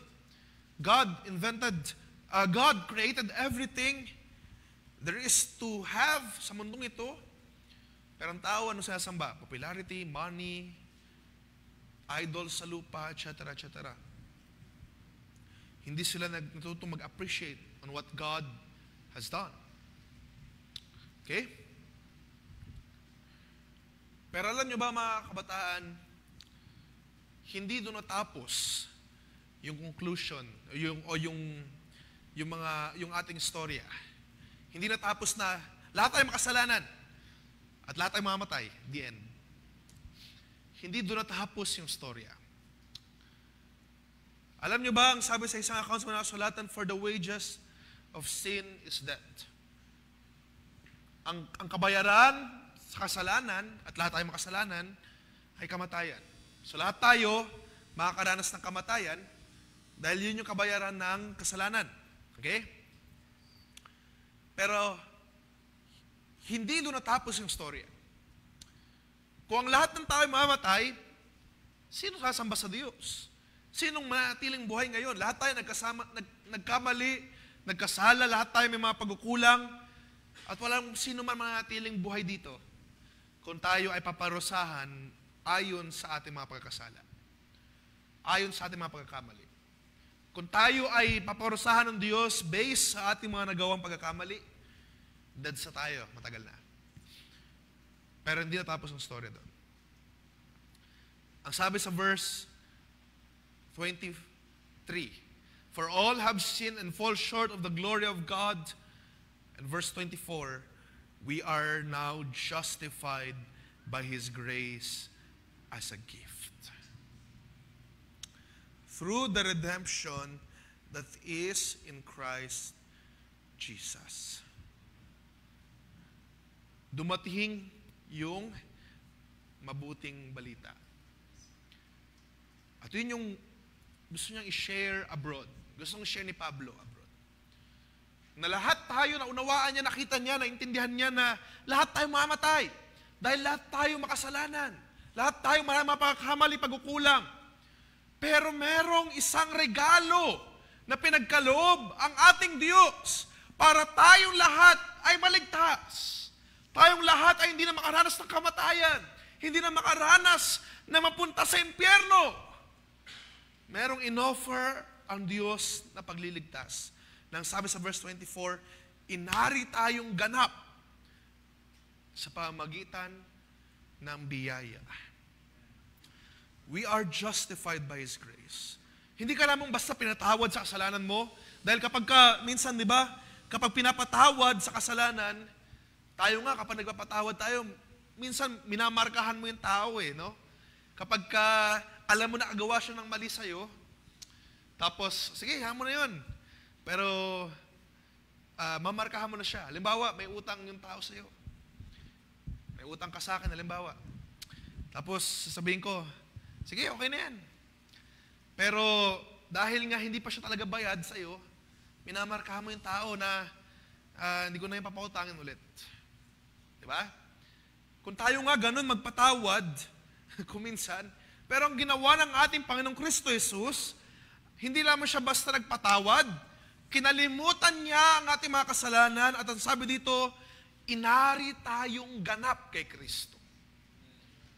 God created everything there is to have sa mundong ito, pero ang tao ano sinasamba? Popularity, money, idols sa lupa, etc., etc. Hindi sila natutong mag-appreciate on what God has done. Okay? Pero alam nyo ba mga kabataan, hindi doon natapos yung conclusion yung ating istorya. Hindi natapos na lahat tayo makasalanan at lahat tayo mamamatay. The end. Hindi doon natapos yung istorya. Alam nyo ba ang sabi sa isang accounts na nakasulatan, for the wages of sin is death. Ang kabayaran sa kasalanan, at lahat tayo makasalanan, ay kamatayan. So lahat tayo makakaranas ng kamatayan dahil yun yung kabayaran ng kasalanan. Okay? Pero hindi doon natapos yung storya. Kung ang lahat ng tao ay mamamatay, sino sasamba sa Diyos? Sinong manatiling buhay ngayon? Lahat tayo nagkamali, nagkasala, lahat tayo may mga pagkukulang, at walang sino man manatiling buhay dito kung tayo ay paparusahan ayon sa ating mga pagkakasala. Ayon sa ating mga pagkakamali. Kung tayo ay paparusahan ng Diyos based sa ating mga nagawang pagkakamali, dead sa tayo, matagal na. Pero hindi natapos ang story doon. Ang sabi sa verse 23, for all have sinned and fall short of the glory of God. And verse 24, we are now justified by His grace as a gift. Through the redemption that is in Christ Jesus. Dumating yung mabuting balita. At yun yung gusto niyang i-share abroad. Gusto niyang i-share ni Pablo abroad. Na lahat tayo, naunawaan niya, nakita niya, naintindihan niya na lahat tayo mamamatay. Dahil lahat tayo makasalanan. Lahat tayo marami mapakakamali, pagkukulang. Pero merong isang regalo na pinagkaloob ang ating Diyos para tayong lahat ay maligtas. Tayong lahat ay hindi na makaranas ng kamatayan. Hindi na makaranas na mapunta sa impyerno. Merong inoffer ang Diyos na pagliligtas. Nang sabi sa verse 24, inari tayong ganap sa pamagitan ng biyaya. We are justified by His grace. Hindi ka lamang basta pinatawad sa kasalanan mo. Dahil minsan, di ba, kapag pinapatawad sa kasalanan, tayo nga, kapag nagpapatawad tayo, minsan minamarkahan mo yung tao no? Kapag alam mo na kagawa siya ng mali sa'yo, tapos, sige, hayaan mo na yun. Pero, mamarkahan mo na siya. Halimbawa, may utang yung tao sa'yo. May utang ka sa akin, halimbawa. Tapos, sasabihin ko, sige, okay na yan. Pero, dahil nga hindi pa siya talaga bayad sa'yo, minamarkahan mo yung tao na hindi ko na yung papautangin ulit. Diba? Kung tayo nga ganun magpatawad, kuminsan, pero ang ginawa ng ating Panginoong Kristo Jesus, hindi lamang siya basta nagpatawad, kinalimutan niya ang ating mga kasalanan at ang sabi dito, inari tayong ganap kay Kristo.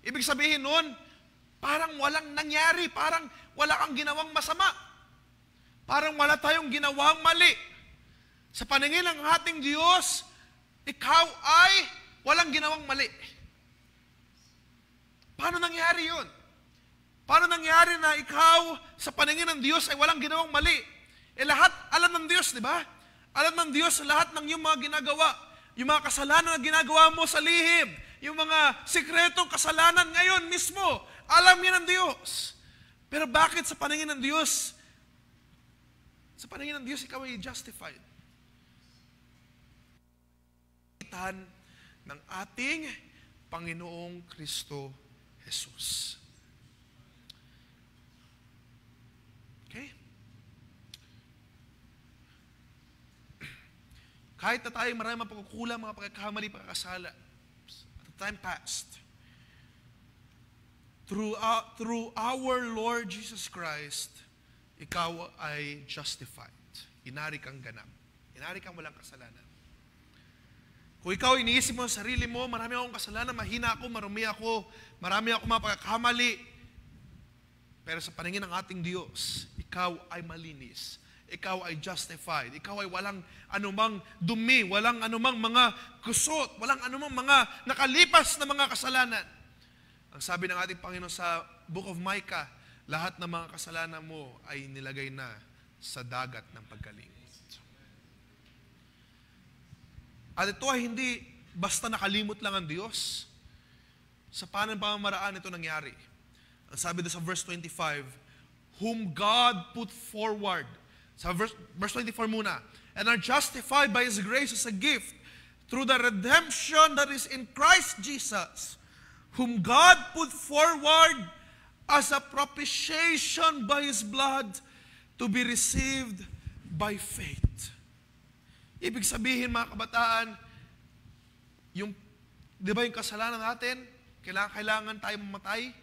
Ibig sabihin nun, parang walang nangyari, parang wala kang ginawang masama. Parang wala tayong ginawang mali. Sa paningin ng ating Diyos, ikaw ay walang ginawang mali. Paano nangyari yun? Paano nangyari na ikaw sa paningin ng Diyos ay walang ginawang mali? Lahat alam ng Diyos, di ba? Alam ng Diyos lahat ng iyong mga ginagawa. Yung mga kasalanan na ginagawa mo sa lihim, yung mga sikretong kasalanan ngayon mismo, alam yan ng Diyos. Pero bakit sa paningin ng Diyos, ikaw ay justified? Ng ating Panginoong Kristo Jesus. Okay? Kahit na tayo marami mapagkukulang, mga pagkakamali, pagkakasala, at the time past, through our Lord Jesus Christ, ikaw ay justified. Inari kang ganap. Inari kang walang kasalanan. Kung ikaw iniisip mo sa sarili mo, marami akong kasalanan, mahina ako, marumi ako, marami akong mapagkakamali. Pero sa paningin ng ating Diyos, ikaw ay malinis. Ikaw ay justified. Ikaw ay walang anumang dumi, walang anumang mga kusot, walang anumang mga nakalipas na mga kasalanan. Ang sabi ng ating Panginoon sa Book of Micah, lahat ng mga kasalanan mo ay nilagay na sa dagat ng pagkalimot. At ito ay hindi basta nakalimot lang ang Diyos. Sa paano pamamaraan ito nangyari? Ang sabi doon sa verse 25, whom God put forward. Sa verse 24 muna. And are justified by His grace as a gift through the redemption that is in Christ Jesus, whom God put forward as a propitiation by His blood to be received by faith. Ibig sabihin, mga kabataan, di ba yung kasalanan natin, kailangan tayo mamatay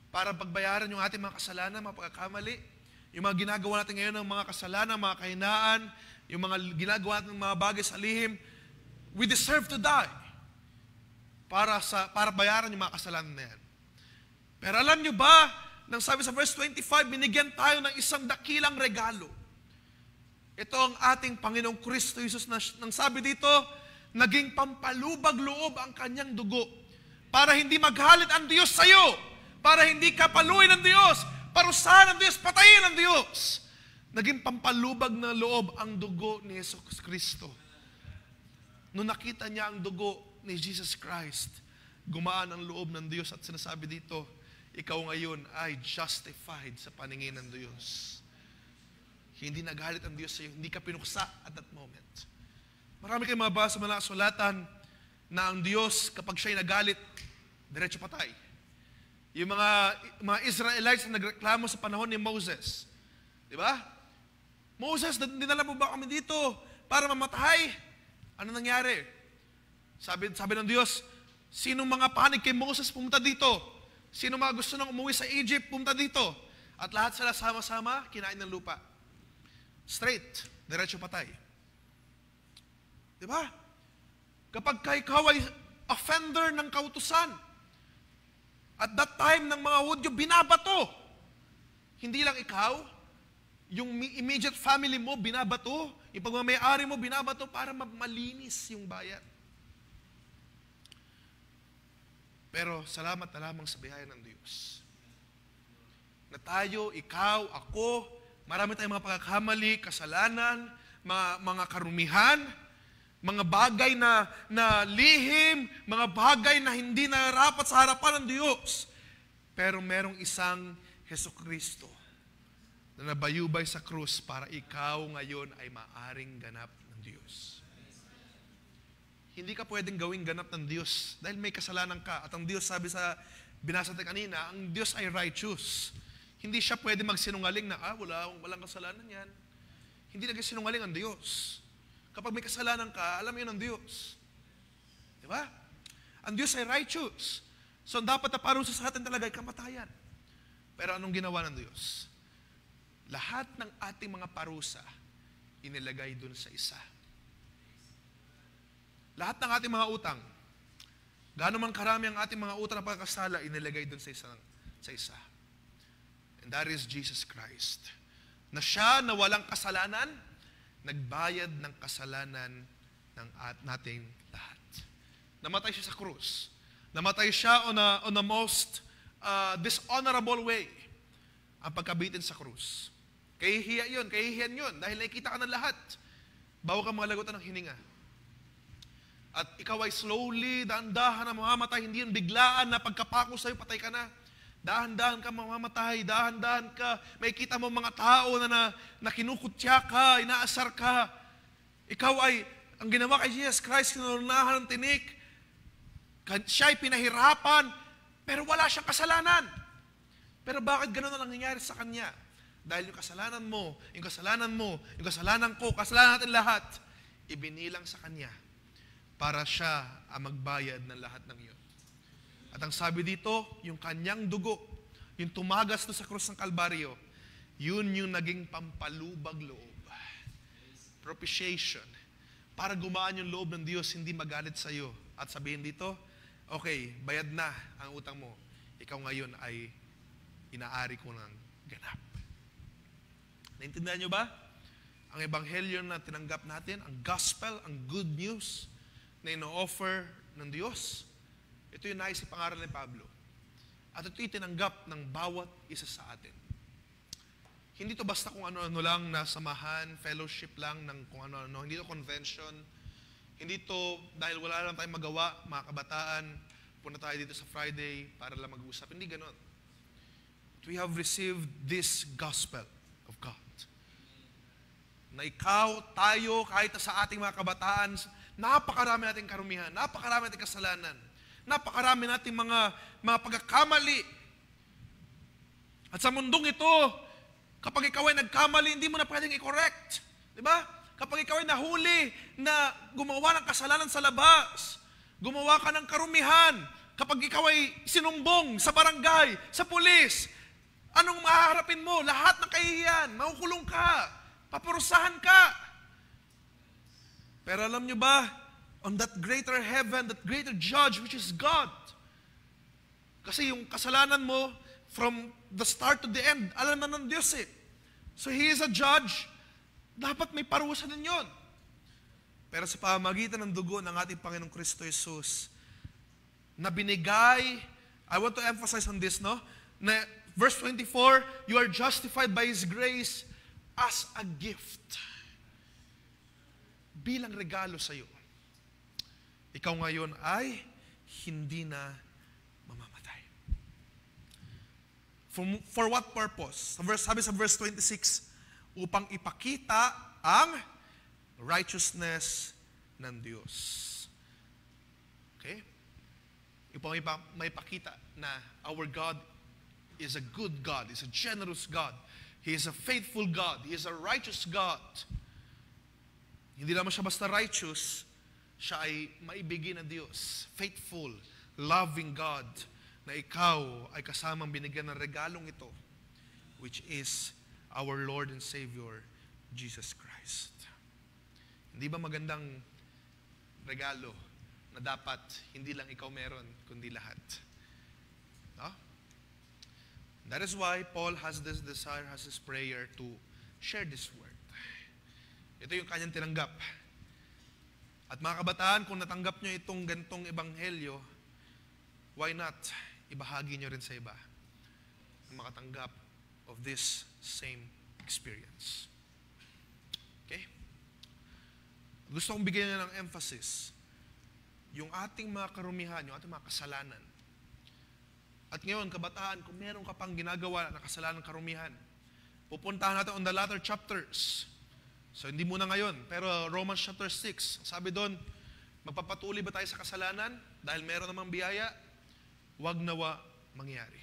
para pagbayaran yung ating mga kasalanan, mga pagkakamali. Yung mga ginagawa natin ngayon ng mga kasalanan, mga kahinaan, yung mga ginagawa natin ng mga bagay sa lihim, we deserve to die para bayaran yung mga kasalanan na yan. Pero alam nyo ba, nang sabi sa verse 25, binigyan tayo ng isang dakilang regalo. Ito ang ating Panginoong Kristo Jesus na nang sabi dito, naging pampalubag loob ang kanyang dugo para hindi maghalit ang Diyos sa iyo, para hindi ka paluin ng Diyos, parusahan ng Diyos, patayin ng Diyos. Naging pampalubag na loob ang dugo ni Jesus Kristo. Nung nakita niya ang dugo ni Jesus Christ, gumaan ang loob ng Diyos at sinasabi dito, ikaw ngayon ay justified sa paningin ng Diyos. Hindi nagalit ang Diyos sa iyo, hindi ka pinuksa at that moment. Marami kayong mabasa mga kasulatan na ang Diyos, kapag siya'y nagalit, diretso patay. Yung mga Israelites na nagreklamo sa panahon ni Moses. Di ba? Moses, dinala mo ba kami dito para mamatay? Ano nangyari? Sabi ng Diyos, sinong mga panig kay Moses pumunta dito? Sino mga gusto nang umuwi sa Egypt, punta dito. At lahat sila sama-sama, kinain ng lupa. Straight, diretso patay. Diba? Kapag ikaw ay offender ng kautusan, at that time ng mga Hudyo, binabato. Hindi lang ikaw, yung immediate family mo, binabato. Yung pagmamayari mo, binabato para malinis yung bayan. Pero salamat na lamang sa biyaya ng Diyos. Na tayo, ikaw, ako, marami tayong mga pagkakamali, kasalanan, mga karumihan, mga bagay na lihim, mga bagay na hindi nararapat sa harapan ng Diyos. Pero merong isang Jesucristo na nabayubay sa krus para ikaw ngayon ay maaring ganap ng Diyos. Hindi ka pwedeng gawing ganap ng Diyos dahil may kasalanan ka. At ang Diyos, sabi sa binasa natin kanina, ang Diyos ay righteous. Hindi siya pwede magsinungaling na, walang kasalanan yan. Hindi nagsinungaling ang Diyos. Kapag may kasalanan ka, alam yun ang Diyos. Diba? Ang Diyos ay righteous. So, dapat na parusa sa atin talaga ay kamatayan. Pero anong ginawa ng Diyos? Lahat ng ating mga parusa, inilagay dun sa isa. Lahat ng ating mga utang, gaano man karami ang ating mga utang na pagkakasala, inilagay dun sa isa. And that is Jesus Christ. Na siya na walang kasalanan, nagbayad ng kasalanan ng nating lahat. Namatay siya sa krus. Namatay siya on a most dishonorable way. Ang pagkabitin sa krus. Kahihiyan yun. Dahil nakikita ka ng lahat. Bawa ka mga lagutan ng hininga. At ikaw ay slowly, dahan-dahan na mamamatay. Hindi yun biglaan na pagkapako sa'yo, patay ka na. Dahan-dahan ka mamamatay. Dahan-dahan ka. May kita mo mga tao na kinukutya ka, inaasar ka. Ikaw ay, ang ginawa kay Jesus Christ, kinunahan ng tinik. Siya ay pinahirapan, pero wala siyang kasalanan. Pero bakit ganun ang nangyayari sa kanya? Dahil yung kasalanan mo, yung kasalanan ko, kasalanan natin lahat, ibinilang sa kanya para siya ang magbayad ng lahat ng iyon. At ang sabi dito, yung kanyang dugo, yung tumagas sa krus ng Kalbaryo, yun yung naging pampalubag loob. Propitiation. Para gumaan yung loob ng Diyos, hindi magalit sa iyo. At sabihin dito, okay, bayad na ang utang mo. Ikaw ngayon ay inaari ko ng ganap. Naintindihan nyo ba? Ang ebanghelyo na tinanggap natin, ang gospel, ang good news na ino-offer ng Diyos, ito yung nais ipangaral ni Pablo. At ito yung tinanggap ng bawat isa sa atin. Hindi to basta kung ano-ano lang na samahan, fellowship lang ng kung ano-ano. Hindi to convention. Hindi to dahil wala lang tayong magawa, mga kabataan, punta tayo dito sa Friday para lang mag-usap. Hindi ganon. We have received this gospel of God. Na ikaw, tayo, kahit sa ating mga kabataan, napakarami nating karumihan, napakarami nating kasalanan, napakarami nating mga pagkakamali. At sa mundong ito, kapag ikaw ay nagkamali, hindi mo na pwedeng i-correct. Diba? Kapag ikaw ay nahuli na gumawa ng kasalanan sa labas, gumawa ka ng karumihan, kapag ikaw ay sinumbong sa barangay, sa pulis, anong mahaharapin mo? Lahat ng kahihiyan, makukulong ka, papurusahan ka. Pero alam nyo ba, on that greater heaven, that greater judge, which is God, kasi yung kasalanan mo, from the start to the end, alam na ng Diyos eh. So He is a judge, dapat may parusa din yun. Pero sa pamamagitan ng dugo ng ating Panginoong Kristo Jesus, na binigay, I want to emphasize on this, no? Na verse 24, you are justified by His grace as a gift. Bilang regalo sa iyo. Ikaw ngayon ay hindi na mamamatay. For what purpose? Sabi sa verse 26, upang ipakita ang righteousness ng Diyos. Okay? Upang maipakita na our God is a good God, is a generous God, He is a faithful God, He is a righteous God. Hindi naman siya basta righteous, siya ay maibigin na Diyos. Faithful, loving God, na ikaw ay kasamang binigyan ng regalong ito, which is our Lord and Savior, Jesus Christ. Hindi ba magandang regalo na dapat hindi lang ikaw meron, kundi lahat? No? That is why Paul has this desire, has this prayer to share this word. Ito yung kanyang tinanggap. At mga kabataan, kung natanggap nyo itong gantong ebanghelyo, why not ibahagi nyo rin sa iba na makatanggap of this same experience. Okay? Gusto kong bigyan nyo ng emphasis yung ating mga karumihan, yung ating mga kasalanan. At ngayon, kabataan, kung meron ka pang ginagawa na kasalanan karumihan, pupuntahan natin on the latter chapters. So, hindi muna ngayon. Pero Romans chapter 6, sabi doon, magpapatuloy ba tayo sa kasalanan? Dahil meron namang biyaya, wag nawa mangyari.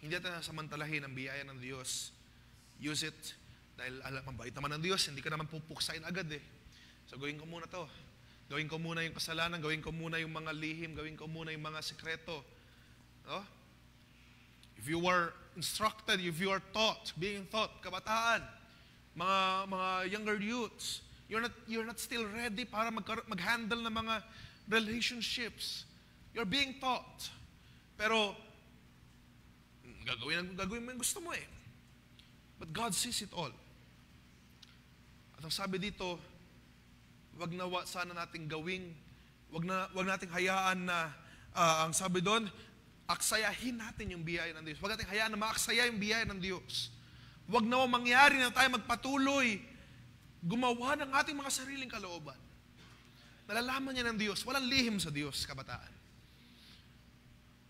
Hindi natin samantalahin ang biyaya ng Diyos. Use it. Dahil alam, mabait naman ng Diyos, hindi ka naman pupuksain agad eh. So, gawin ko muna to. Gawin ko muna yung kasalanan, gawin ko muna yung mga lihim, gawin ko muna yung mga sekreto. No? If you were instructed, if you are taught, being taught, kabataan, mga younger youths, you're not still ready para mag-handle ng mga relationships. You're being taught. Pero gagawin mo yung gusto mo eh. But God sees it all. At ang sabi dito, wag nawa sana nating gawing, wag nating hayaan na ang sabi doon, aksayahin natin yung biyaya ng Diyos. Wag nating hayaan na maaksaya yung biyaya ng Diyos. Wag nawa mangyari na tayo magpatuloy gumawa ng ating mga sariling kalooban. Nalalaman niya ng Diyos. Walang lihim sa Diyos, kabataan.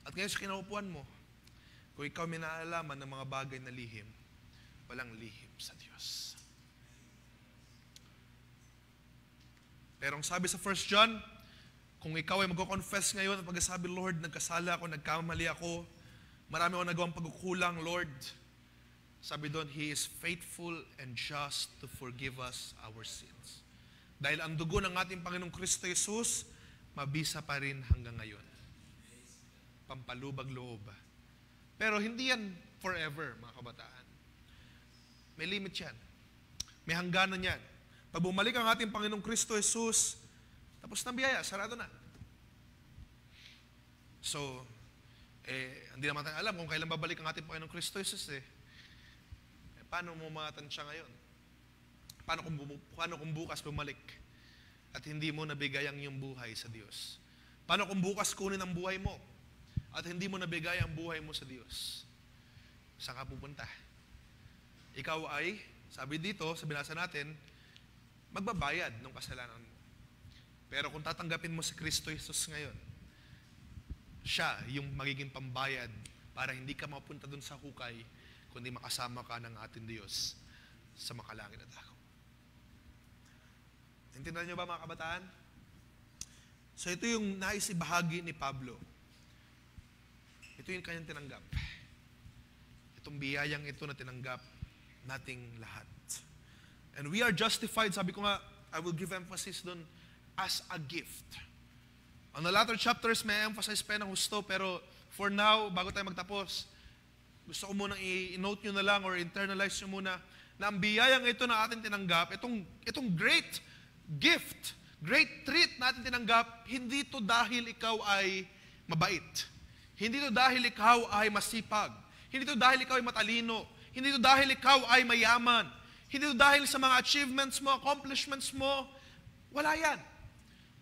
At ngayon sa kinaupuan mo, kung ikaw may naalalaman ng mga bagay na lihim, walang lihim sa Diyos. Pero ang sabi sa 1 John, kung ikaw ay magko-confess ngayon at pagkasabi, Lord, nagkasala ako, nagkamali ako, marami akong nagawang pagkukulang, Lord, sabi doon, He is faithful and just to forgive us our sins. Dahil ang dugo ng ating Panginoong Kristo Jesus, mabisa pa rin hanggang ngayon. Pampalubag loob. Pero hindi yan forever, mga kabataan. May limit yan. May hangganan yan. Pag bumalik ang ating Panginoong Kristo Jesus, tapos na biyaya, sarado na. So, hindi naman tayo alam kung kailan babalik ang ating Panginoong Kristo Jesus paano mo matansya ngayon? Paano kung bukas bumalik at hindi mo nabigay ang iyong buhay sa Diyos? Paano kung bukas kunin ang buhay mo at hindi mo nabigay ang buhay mo sa Diyos? Saan ka pupunta? Ikaw ay, sabi dito, sa binasa natin, magbabayad ng kasalanan mo. Pero kung tatanggapin mo si Kristo Jesus ngayon, siya yung magiging pambayad para hindi ka mapunta dun sa hukay, kundi makasama ka ng ating Diyos sa makalangit at ako. Intindihan niyo ba, mga kabataan? So ito yung nais ibahagi ni Pablo. Ito yung kanyang tinanggap. Itong biyayang ito na tinanggap nating lahat. And we are justified, sabi ko nga, I will give emphasis doon, as a gift. On the latter chapters, may emphasize pa ng husto, pero for now, bago tayo magtapos, gusto ko munang i-note nyo na lang or internalize nyo muna na ang biyayang ito na ating tinanggap, itong great gift, great treat na ating tinanggap, hindi ito dahil ikaw ay mabait. Hindi ito dahil ikaw ay masipag. Hindi ito dahil ikaw ay matalino. Hindi ito dahil ikaw ay mayaman. Hindi ito dahil sa mga achievements mo, accomplishments mo. Wala yan.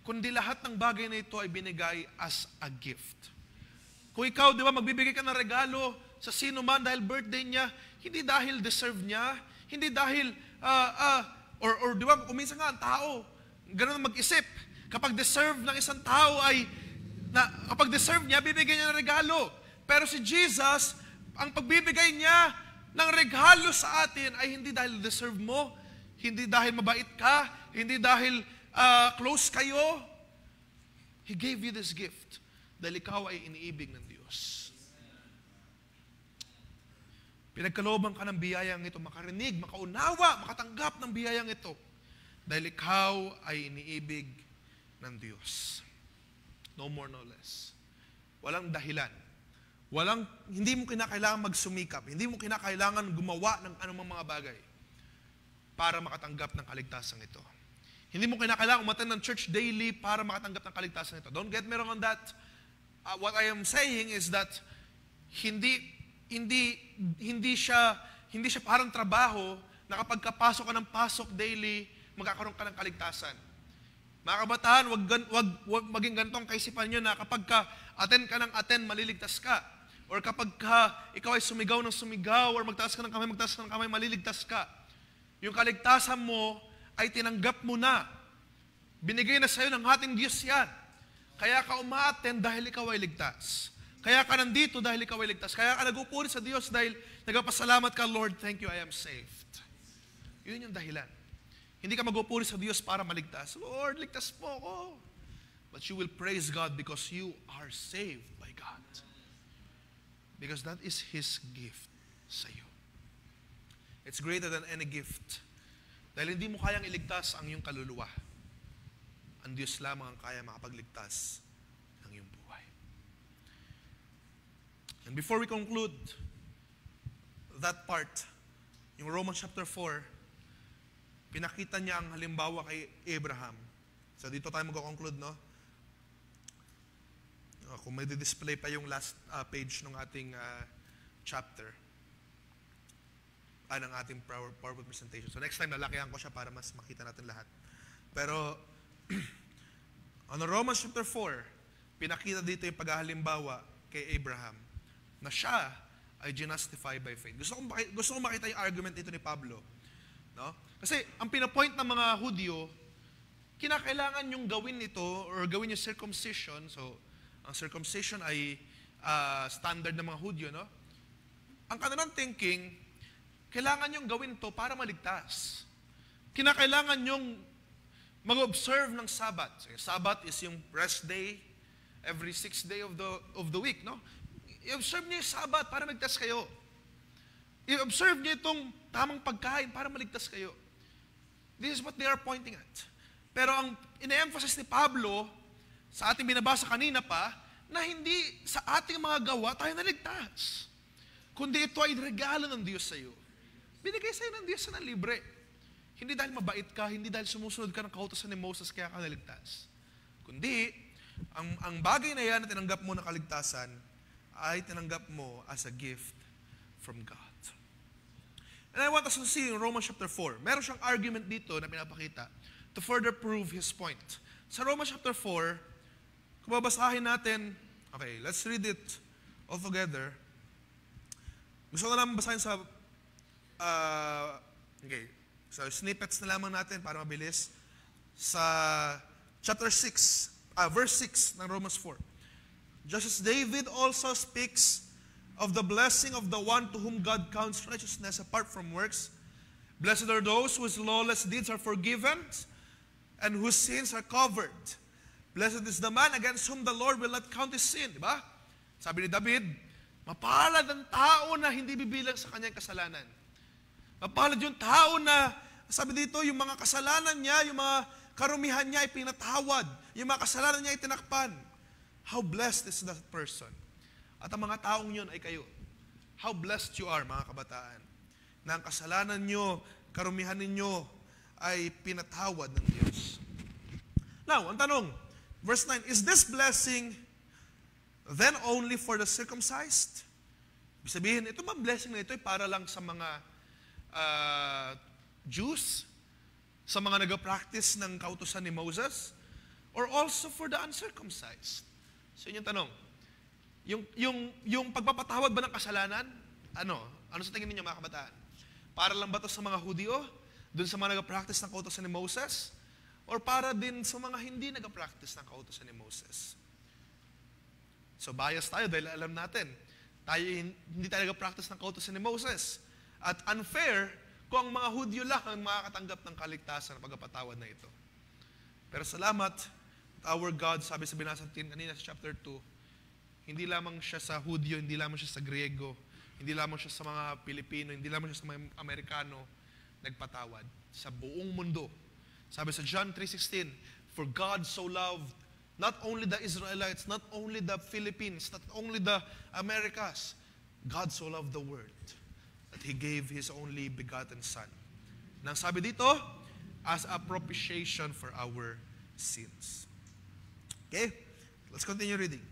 Kundi lahat ng bagay na ito ay binigay as a gift. Kung ikaw, di ba, magbibigay ka ng regalo sa sino man dahil birthday niya, hindi dahil deserve niya, hindi dahil, or di ba, kuminsan nga ang tao, ganun mag-isip. Kapag deserve ng isang tao kapag deserve niya, bibigyan niya ng regalo. Pero si Jesus, ang pagbibigay niya ng regalo sa atin ay hindi dahil deserve mo, hindi dahil mabait ka, hindi dahil close kayo. He gave you this gift dahil ikaw ay iniibig ng Diyos. Pinagkalooban ka ng biyayang ito, makarinig, makaunawa, makatanggap ng biyayang ito dahil ikaw ay iniibig ng Diyos. No more, no less. walang dahilan. Hindi mo kinakailangan magsumikap, hindi mo kinakailangan gumawa ng anumang mga bagay para makatanggap ng kaligtasan ito. Hindi mo kinakailangan umattend ng church daily para makatanggap ng kaligtasan ito. Don't get me wrong on that. What I am saying is that hindi siya parang trabaho na kapag kapasok ka ng pasok daily, magkakaroon ka ng kaligtasan. Mga kabataan, wag maging ganitong kaisipan nyo na kapag attend ka ng attend, maliligtas ka. Or kapag ikaw ay sumigaw ng sumigaw, or magtaas ka ng kamay, maliligtas ka. Yung kaligtasan mo ay tinanggap mo na. Binigay na sa'yo ng ating Diyos yan. Kaya ka umaattend dahil ikaw ay ligtas. Kaya ka nandito dahil ikaw ay ligtas. Kaya ka nagpupuri sa Diyos dahil nagpapasalamat ka, Lord, thank you, I am saved. Yun yung dahilan. Hindi ka magpupuri sa Diyos para maligtas. Lord, ligtas po ako. But you will praise God because you are saved by God. Because that is His gift sa iyo. It's greater than any gift. Dahil hindi mo kayang iligtas ang iyong kaluluwa. Ang Diyos lamang ang kaya makapagligtas ng iyong buhay. And before we conclude that part, yung Romans chapter 4, pinakita niya ang halimbawa kay Abraham. So dito tayo mag-conclude, no? Kung may display pa yung last page ng ating chapter, ng ating PowerPoint presentation. So next time, lalakihan ko siya para mas makita natin lahat. Pero, ano, Romans chapter 4, pinakita dito yung paghahalimbawa kay Abraham na siya ay justify by faith. Gusto kong makita yung argument dito ni Pablo. No? Kasi ang pinapoint ng mga Hudyo, kinakailangan yung gawin ito or gawin yung circumcision. So, ang circumcision ay standard ng mga Hudyo. No? Ang kanilang thinking, kailangan yung gawin ito para maligtas. Kinakailangan yung mag-observe ng Sabbath. So, Sabbath is yung rest day every 6th day of the week. No? I-observe niyo yung Sabbath para maligtas kayo. I-observe niyo itong tamang pagkain para maligtas kayo. This is what they are pointing at. Pero ang ine-emphasize ni Pablo, sa ating binabasa kanina pa, na hindi sa ating mga gawa tayo naligtas. Kundi ito ay regalo ng Diyos sa iyo. Binigay sa iyo ng Diyos na libre. Hindi dahil mabait ka, hindi dahil sumusunod ka ng kautusan ni Moses kaya ka naligtas. Kundi, ang bagay na yan na tinanggap mo na kaligtasan, ay tinanggap mo as a gift from God. And I want us to see in Romans chapter 4, meron siyang argument dito na pinapakita to further prove his point. Sa Romans chapter 4, kung babasahin natin, okay, let's read it all together. Gusto ko na lang basahin sa, so snippets na lamang natin para mabilis. Sa chapter 6, verse 6 ng Romans 4. Just as David also speaks of the blessing of the one to whom God counts righteousness apart from works. Blessed are those whose lawless deeds are forgiven and whose sins are covered. Blessed is the man against whom the Lord will not count his sin. Diba? Sabi ni David, mapalad ang tao na hindi bibilang sa kanyang kasalanan. Mapalad yung tao na, sabi dito, yung mga kasalanan niya, yung mga karumihan niya ay pinatawad. Yung mga kasalanan niya ay tinakpan. How blessed is that person? At ang mga taong yun ay kayo. How blessed you are, mga kabataan, na ang kasalanan nyo, karumihan ninyo, ay pinatawad ng Diyos. Now, ang tanong, verse 9, is this blessing then only for the circumcised? Ibig sabihin, ito bang blessing na ito ay para lang sa mga Jews? Sa mga nag-practice ng kautusan ni Moses? Or also for the uncircumcised? So yun yung tanong. Yung pagpapatawad ba ng kasalanan? Ano sa tingin ninyo, mga kabataan? Para lang ba ito sa mga Hudyo? Doon sa mga nag-practice ng kautusan ni Moses? Or para din sa mga hindi nag-practice ng kautusan ni Moses? So bias tayo dahil alam natin, hindi tayo nag-practice ng kautusan ni Moses. At unfair kung ang mga Hudyo lang ang makakatanggap ng kaligtasan ng pagpapatawad na ito. Pero salamat, our God, sabi sa binasa natin kanina sa chapter 2, hindi lamang siya sa Hudyo, hindi lamang siya sa Griego, hindi lamang siya sa mga Pilipino, hindi lamang siya sa mga Amerikano, nagpatawad. Sa buong mundo. Sabi sa John 3:16, for God so loved not only the Israelites, not only the Philippines, not only the Americas. God so loved the world that He gave His only begotten Son. Nang sabi dito, as a propitiation for our sins. Okay? Let's continue reading.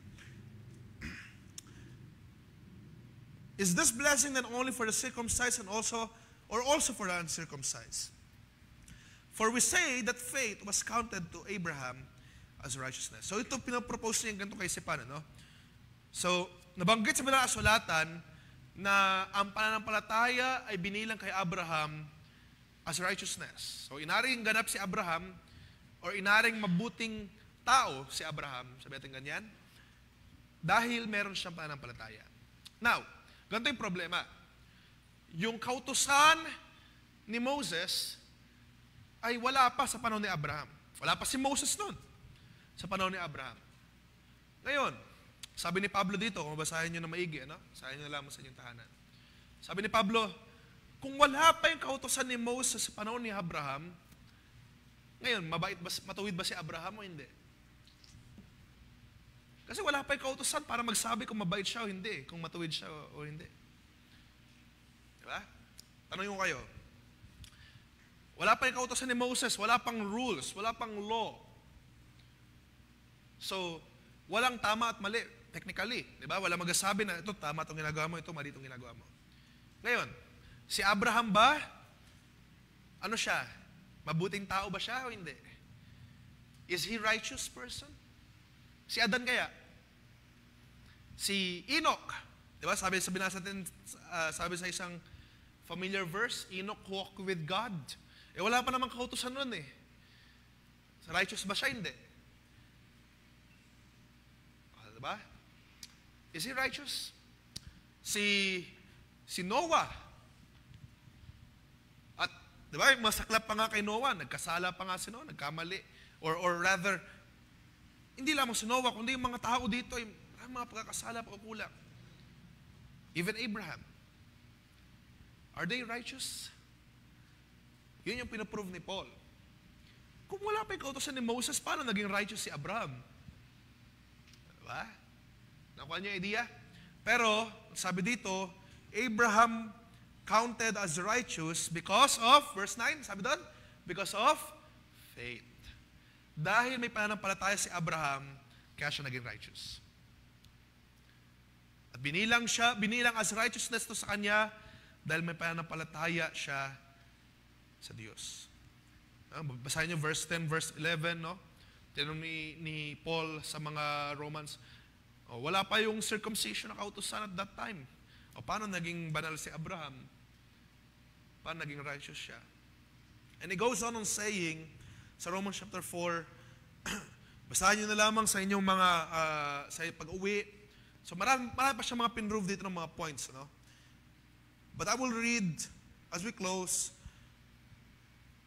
Is this blessing then only for the circumcised and also for the uncircumcised? For we say that faith was counted to Abraham as righteousness. So ito pinapropose niya ganito kay Stepan, no? So, nabanggit sa mga kasulatan na ang pananampalataya ay binilang kay Abraham as righteousness. So, inaring ganap si Abraham or inaring mabuting tao si Abraham, sabi natin ganyan, dahil meron siyang pananampalataya. Now, ganito yung problema. Yung kautusan ni Moses ay wala pa sa panahon ni Abraham. Wala pa si Moses noon sa panahon ni Abraham. Ngayon, sabi ni Pablo dito, kung basahin nyo na maigi, ano? Basahin nyo lamang sa inyong tahanan. Sabi ni Pablo, kung wala pa yung kautusan ni Moses sa panahon ni Abraham, ngayon, matuwid ba si Abraham o hindi? Kasi wala pa yung kautusan para magsabi kung mabait siya o hindi, kung matuwid siya o hindi. Diba? Tanong ko kayo. Wala pa yung kautusan ni Moses, wala pang rules, wala pang law. So, walang tama at mali, technically. Diba? Wala magsasabi na ito tama itong ginagawa mo, ito mali itong ginagawa mo. Ngayon, si Abraham ba, ano siya? Mabuting tao ba siya o hindi? Is he righteous person? Si Adan kaya? Si Enoch. Diba? Sabi natin, sabi sa isang familiar verse, Enoch walked with God. Wala pa namang kautusan nun eh. Righteous ba siya? Hindi. Diba? Is he righteous? Si Noah. At, diba, masaklap pa nga kay Noah, nagkasala pa nga si Noah, nagkamali. Or rather, hindi lamang si Noah, kundi yung mga tao dito, ay mga pagkakasala, pagkukulang. Even Abraham. Are they righteous? Yun yung pinaprove ni Paul. Kung wala pa yung kautosan ni Moses, paano naging righteous si Abraham? Diba? Nakuha niyo yung idea? Pero, sabi dito, Abraham counted as righteous because of, verse 9, sabi doon, because of faith. Dahil may pananampalataya si Abraham, kaya siya naging righteous. At binilang as righteousness to sa kanya, dahil may pananampalataya siya sa Diyos. Basahin niyo verse 10, verse 11, no? Tinanong ni Paul sa mga Romans, wala pa yung circumcision na kautusan at that time. Paano naging banal si Abraham? Paano naging righteous siya? And he goes on saying, sa Romans chapter 4, basahin nyo na lamang sa inyong mga, sa pag-uwi. So marami pa siya mga pinrove dito ng mga points. No? But I will read, as we close,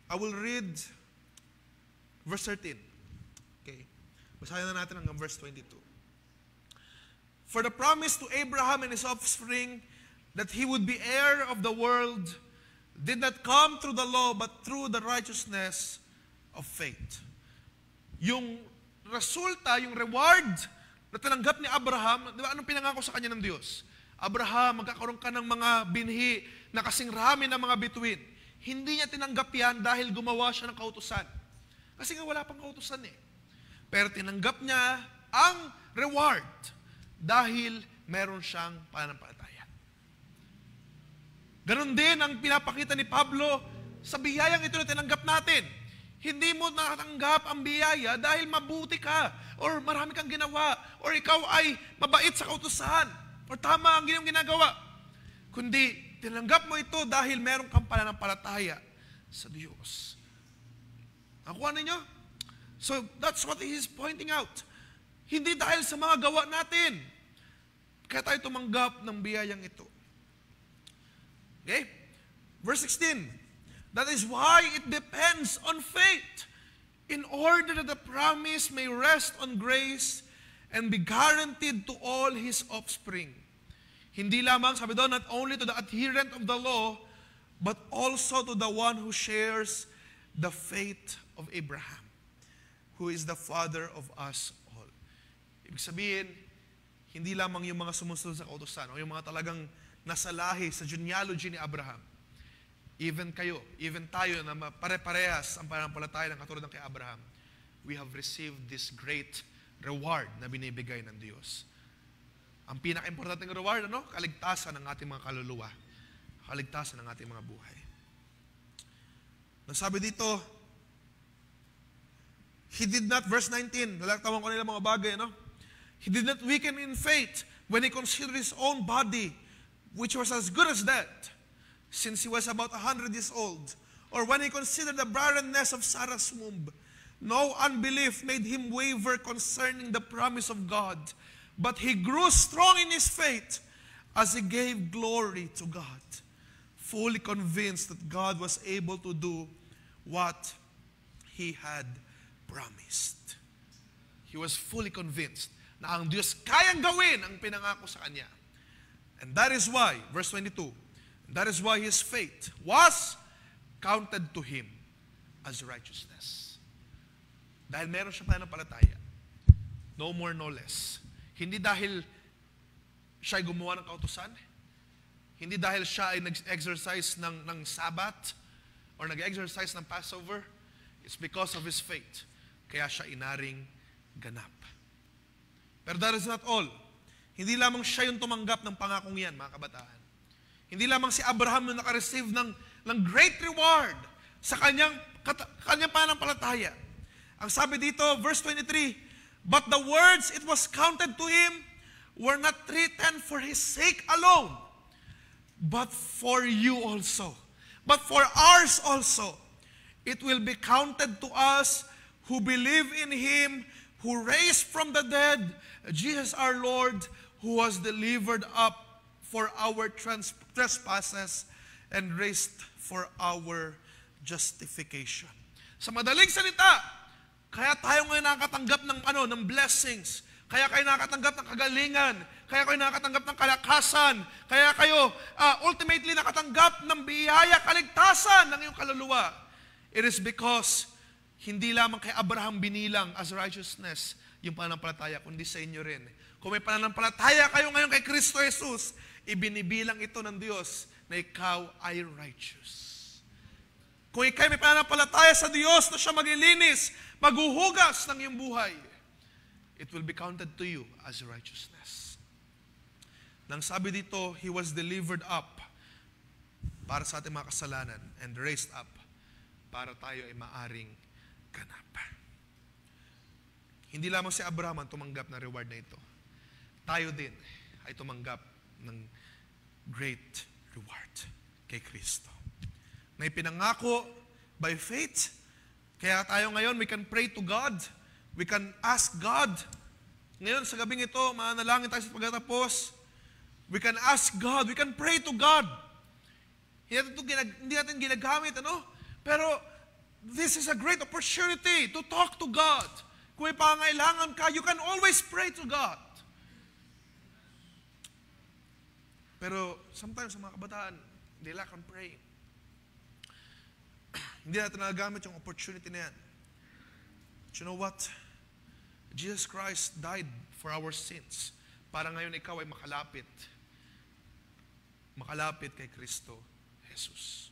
I will read verse 13. Okay. Basahin na natin hanggang verse 22. For the promise to Abraham and his offspring that he would be heir of the world did not come through the law but through the righteousness of faith. Yung resulta, yung reward na tinanggap ni Abraham, di ba, anong pinangako sa kanya ng Diyos? Abraham, magkakaroon ka ng mga binhi na kasing rami ng mga bituin. Hindi niya tinanggap yan dahil gumawa siya ng kautusan. Kasi nga wala pang kautusan eh. Pero tinanggap niya ang reward dahil meron siyang pananampalataya. Ganon din ang pinapakita ni Pablo sa biyayang ito na tinanggap natin. Hindi mo natanggap ang biyaya dahil mabuti ka or marami kang ginawa or ikaw ay mabait sa kautusan or tama ang ginagawa. Kundi tinanggap mo ito dahil meron kang pananampalataya sa Diyos. Nakuha ninyo? So that's what he is pointing out. Hindi dahil sa mga gawa natin kaya tayo tumanggap ng biyayang ito. Okay? Verse 16. That is why it depends on faith, in order that the promise may rest on grace and be guaranteed to all his offspring. Hindi lamang, sabi doon, not only to the adherent of the law, but also to the one who shares the faith of Abraham, who is the Father of us all. Ibig sabihin, hindi lamang yung mga sumusunod sa kautusan o yung mga talagang nasa lahi sa genealogy ni Abraham. Even kayo, even tayo na pare-parehas ang pananampalataya ng katulad ng kay Abraham, we have received this great reward na binibigay ng Diyos. Ang pinaka-importanteng reward, kaligtasan ng ating mga kaluluwa. Kaligtasan ng ating mga buhay. Nasabi dito, he did not, verse 19, nalagtawan ko nila mga bagay, he did not weaken in faith when he considered his own body, which was as good as dead, since he was about 100 years old, or when he considered the barrenness of Sarah's womb. No unbelief made him waver concerning the promise of God, but he grew strong in his faith as he gave glory to God, fully convinced that God was able to do what he had promised. He was fully convinced na ang Diyos kayang gawin ang pinangako sa kanya. And that is why, verse 22, that is why his faith was counted to him as righteousness. Dahil meron siya pananampalataya. No more, no less. Hindi dahil siya ay gumawa ng kautusan. Hindi dahil siya ay nag-exercise ng Sabbath or nag-exercise ng Passover. It's because of his faith. Kaya siya inaring ganap. Pero that is not all. Hindi lamang siya yung tumanggap ng pangakong yan, mga kabataan. Hindi lamang si Abraham na nakareceive ng great reward sa kanyang pananampalataya. Ang sabi dito, verse 23, but the words it was counted to him were not written for his sake alone, but for you also, but for ours also. It will be counted to us who believe in him who raised from the dead Jesus our Lord, who was delivered up for our trespasses and raised for our justification. Sa madaling salita, kaya tayo ngayon nakakatanggap ng blessings, kaya kayo nakakatanggap ng kagalingan, kaya kayo nakakatanggap ng kalakasan, kaya kayo ultimately nakatanggap ng biyaya, kaligtasan ng iyong kaluluwa. It is because hindi lamang kay Abraham binilang as righteousness yung pananampalataya, kundi sa inyo rin. Kung may pananampalataya kayo ngayon kay Kristo Jesus, ibinibilang ito ng Diyos na ikaw ay righteous. Kung ikaw may pananampalataya sa Diyos na siya maglilinis, maghuhugas ng iyong buhay, it will be counted to you as righteousness. Nang sabi dito, he was delivered up para sa ating mga kasalanan and raised up para tayo ay maaring ganap. Hindi lamang si Abraham ang tumanggap ng reward na ito. Tayo din ay tumanggap ng great reward kay Kristo. Na ipinangako by faith. Kaya tayo ngayon, we can pray to God. We can ask God. Ngayon, sa gabing ito, manalangin tayo sa pagkatapos. We can ask God. We can pray to God. Hindi natin ginagamit, Pero, this is a great opportunity to talk to God. Kung may pangailangan ka, you can always pray to God. Pero sometimes sa mga kabataan, they lack on praying. Hindi natin nagagamit yung opportunity na yan. But you know what? Jesus Christ died for our sins para ngayon ikaw ay makalapit kay Kristo Jesus.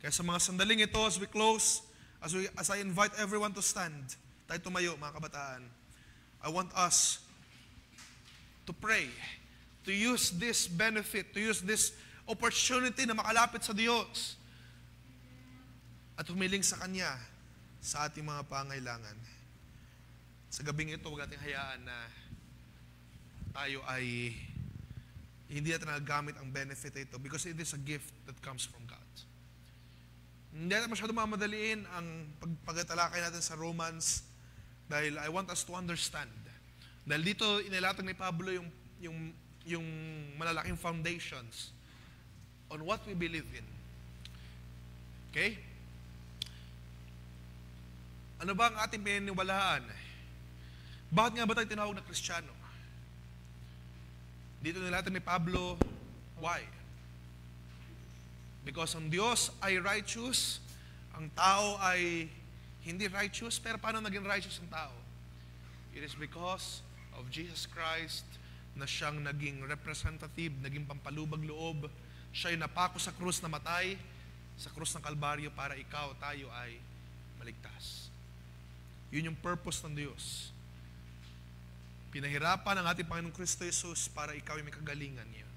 Kaya sa mga sandaling ito, as we close, as I invite everyone to stand, tayo tumayo, mga kabataan, I want us to pray, to use this benefit, to use this opportunity na makalapit sa Diyos at humiling sa Kanya sa ating mga pangailangan. Sa gabing ito, huwag nating hayaan na tayo ay hindi natin nagagamit ang benefit ito because it is a gift that comes from God. Hindi natin masyado mamadaliin ang pagtalakay natin sa Romans dahil I want us to understand. Dahil dito inilatag ni Pablo yung malalaking foundations on what we believe in. Okay? Ano ba ang ating pininiwalaan? Bakit nga ba tayo tinawag na Kristiyano? Dito nilatag ni Pablo, why? Because ang Diyos ay righteous, ang tao ay Hindi righteous, pero paano naging righteous ang tao? It is because of Jesus Christ na siyang naging representative, naging pampalubag loob. Siya yung napako sa krus na matay, sa krus ng Kalbaryo para ikaw, tayo ay maligtas. Yun yung purpose ng Diyos. Pinahirapan ng ating Panginoong Kristo Jesus para ikaw ay may kagalingan ngayon.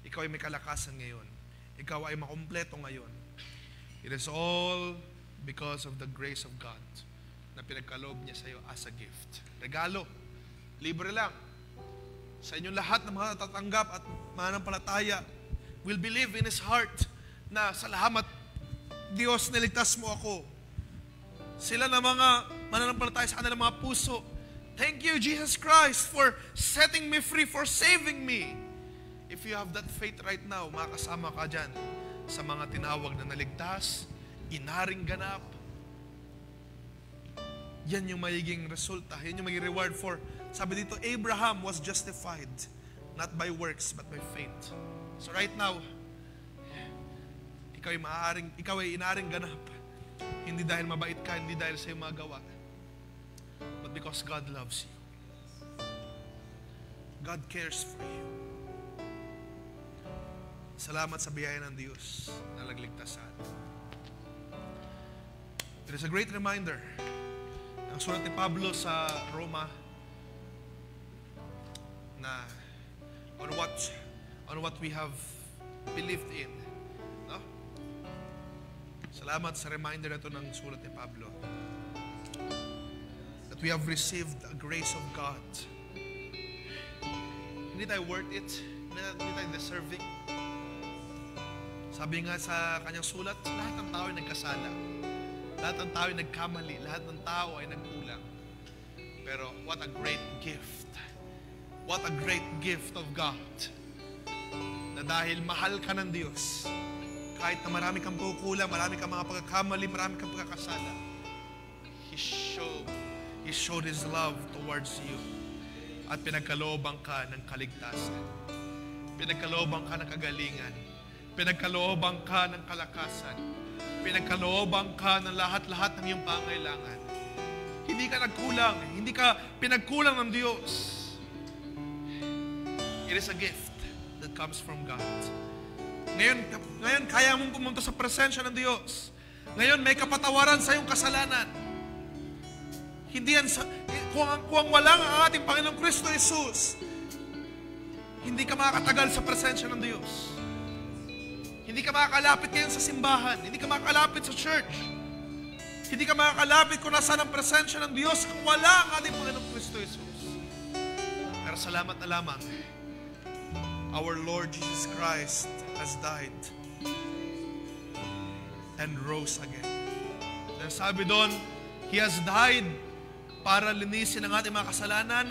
Ikaw ay may kalakasan ngayon. Ikaw ay makumpleto ngayon. It is all because of the grace of God na pinagkaloob niya sa iyo as a gift. Regalo. Libre lang. Sa inyong lahat ng mga tatanggap at mananampalataya will believe in His heart na salamat Diyos, niligtas mo ako. Sila na mga mananampalataya sa kanilang mga puso. Thank you, Jesus Christ, for setting me free, for saving me. If you have that faith right now, makasama ka dyan sa mga tinawag na naligtas, inaring ganap. Yan yung magiging resulta. Yan yung magiging reward for, sabi dito, Abraham was justified, not by works, but by faith. So right now, ikaw ay inaring ganap. Hindi dahil mabait ka, hindi dahil sa iyong mga gawa, but because God loves you. God cares for you. Salamat sa biyaya ng Diyos na nagligtas sa atin. It is a great reminder. Ang sulat ni Pablo sa Roma na on what we have believed in. No? Salamat sa reminder na ito ng sulat ni Pablo. That we have received a grace of God. Hindi tayo worth it. Hindi tayo deserving. Sabi nga sa kanyang sulat, lahat ng tao ay nagkasala. Lahat ng tao ay nagkamali. Lahat ng tao ay nagkulang. Pero what a great gift. What a great gift of God. Na dahil mahal ka ng Diyos, kahit na marami kang kukulang, marami kang mga pagkakamali, marami kang pagkakasala, He showed His love towards you. At pinagkalooban ka ng kaligtasan. Pinagkalooban ka ng kagalingan. Pinagkalooban ka ng kalakasan. Pinagkalooban ka ng lahat-lahat ng iyong pangailangan. Hindi ka nagkulang. Hindi ka pinagkulang ng Diyos. It is a gift that comes from God. Ngayon kaya mong pumunta sa presensya ng Diyos. Ngayon may kapatawaran sa iyong kasalanan. Hindi yan kung walang ang ating Panginoong Kristo Jesus, hindi ka makakatagal sa presensya ng Diyos. Hindi ka makakalapit ngayon sa simbahan. Hindi ka makakalapit sa church. Hindi ka makakalapit kung nasaan ang presensya ng Diyos kung wala ang ating Panginoong Kristo Jesus. Pero salamat na lamang, our Lord Jesus Christ has died and rose again. And sabi doon, He has died para linisin ang ating mga kasalanan,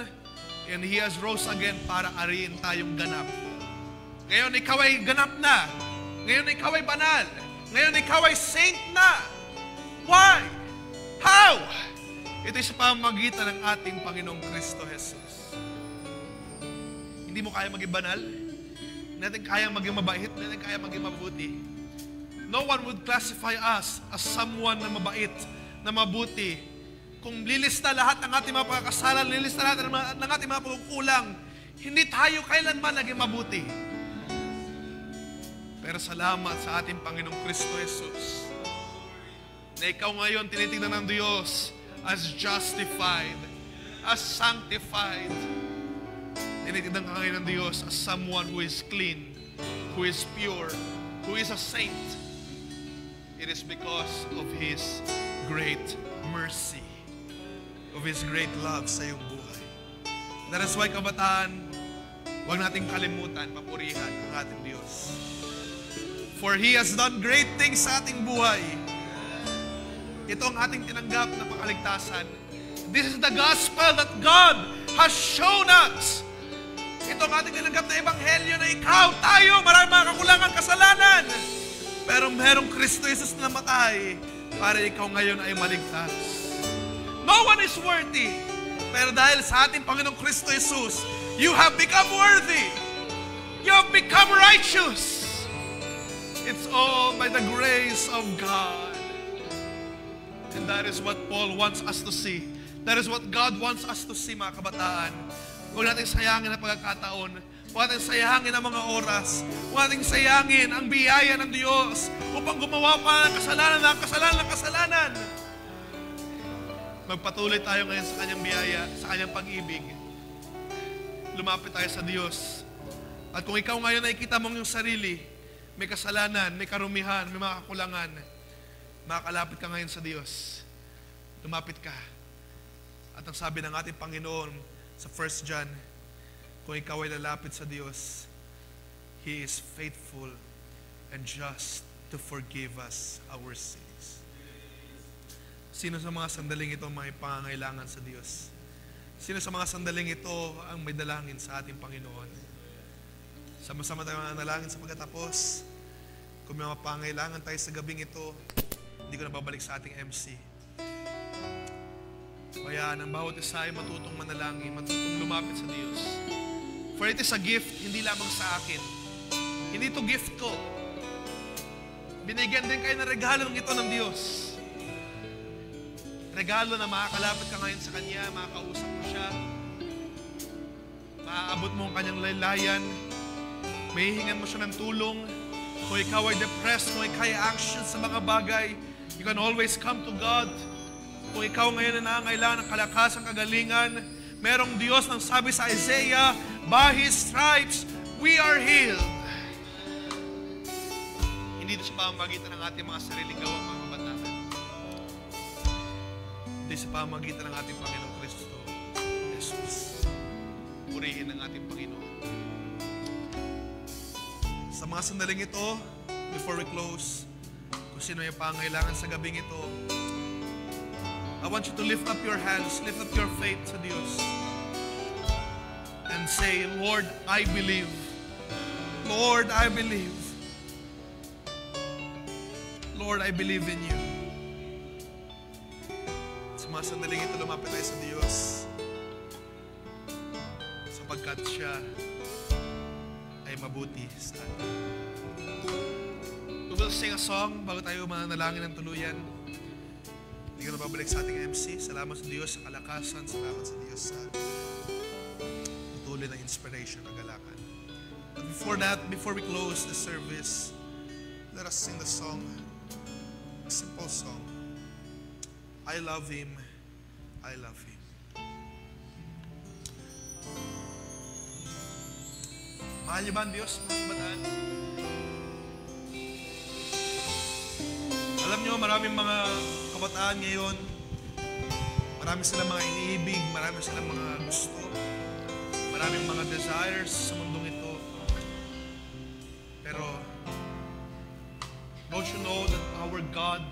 and He has rose again para ariin tayong ganap. Ngayon ikaw ay ganap na. Ngayon ikaw ay banal. Ngayon ikaw ay saint na. Why? How? Ito ay sa pamamagitan ng ating Panginoong Kristo Jesus. Hindi mo kaya maging banal? Hindi natin kaya maging mabait? Hindi natin kaya maging mabuti? No one would classify us as someone na mabait, na mabuti. Kung lilista lahat ng ating mga pagkakasalan, lilista lahat ng ating mga pagkukulang, hindi tayo kailanman naging mabuti. Pero salamat sa ating Panginoong Kristo Jesus na ikaw ngayon tinitingnan ng Diyos as justified, as sanctified. Tinitingnan ka ngayon ng Diyos as someone who is clean, who is pure, who is a saint. It is because of His great mercy, of His great love sa iyong buhay. That is why, kabataan, huwag nating kalimutan, papurihan ang ating Diyos. For He has done great things sa ating buhay. Ito ang ating tinanggap na pakaligtasan. This is the gospel that God has shown us. Ito ang ating tinanggap na ebanghelyo na ikaw, tayo, marami mga kakulangan, kasalanan. Pero merong Kristo Jesus na namatay para ikaw ngayon ay maligtas. No one is worthy. Pero dahil sa ating Panginoong Kristo Jesus, you have become worthy. You have become righteous. It's all by the grace of God. And that is what Paul wants us to see. That is what God wants us to see, mga kabataan. Huwag natin sayangin ang pagkakataon. Huwag natin sayangin ang mga oras. Huwag natin sayangin ang biyaya ng Diyos upang gumawa pa ng kasalanan. Magpatuloy tayo ngayon sa Kanyang biyaya, sa Kanyang pag-ibig. Lumapit tayo sa Diyos. At kung ikaw ngayon nakikita mong yung sarili, may kasalanan, may karumihan, may mga kakulangan, makakalapit ka ngayon sa Diyos. Lumapit ka. At ang sabi ng ating Panginoon sa 1 John, kung ikaw ay lalapit sa Diyos, He is faithful and just to forgive us our sins. Sino sa mga sandaling ito may pangangailangan sa Diyos? Sino sa mga sandaling ito ang may dalangin sa ating Panginoon? Sama-sama tayo manalangin sa pagkatapos. Kung may mga pangangailangan tayo sa gabing ito, hindi ko na babalik sa ating MC. Kaya ang bawat isa ay matutong manalangin, matutong lumapit sa Diyos. For it is a gift, hindi lamang sa akin. Hindi ito gift ko. Binigyan din kayo ng regalo ng ito ng Diyos. Regalo na makakalapit ka ngayon sa Kanya, makakausap mo siya, maaabot mo ang Kanyang laylayan, mahihingan mo siya ng tulong. Kung ikaw ay depressed, kung ikaw ay anxious sa mga bagay, you can always come to God. Kung ikaw ngayon na nangangailangan ng kalakasan, kagalingan, merong Diyos nang sabi sa Isaiah, by His stripes, we are healed. Hindi ito sa pamamagitan ng ating mga sariling gawa, mga kabataan. Hindi sa pamamagitan ng ating Panginoong Kristo, Jesus. Purihin ang ating Panginoon. Sa mga sandaling ito, before we close, kung sino yung pangailangan sa gabing ito, I want you to lift up your hands, lift up your faith sa Diyos, and say, Lord, I believe. Lord, I believe. Lord, I believe in you. Sa mga sandaling ito, lumapit tayo sa Diyos, sapagkat siya ay mabuti sa atin. We will sing a song bago tayo manalangin ng tuluyan. Hindi ko na babalik sa ating MC. Salamat sa Diyos sa kalakasan. Salamat sa Diyos sa patuloy na inspiration, kagalakan. But before that, before we close the service, let us sing the song, a simple song. I love Him, I love Him. Mahal niyo ba ang Diyos, mga kabataan? Alam niyo, maraming mga kabataan ngayon, marami silang mga iniibig, marami silang mga gusto, maraming mga desires sa mundong ito. Pero, don't you know that our God,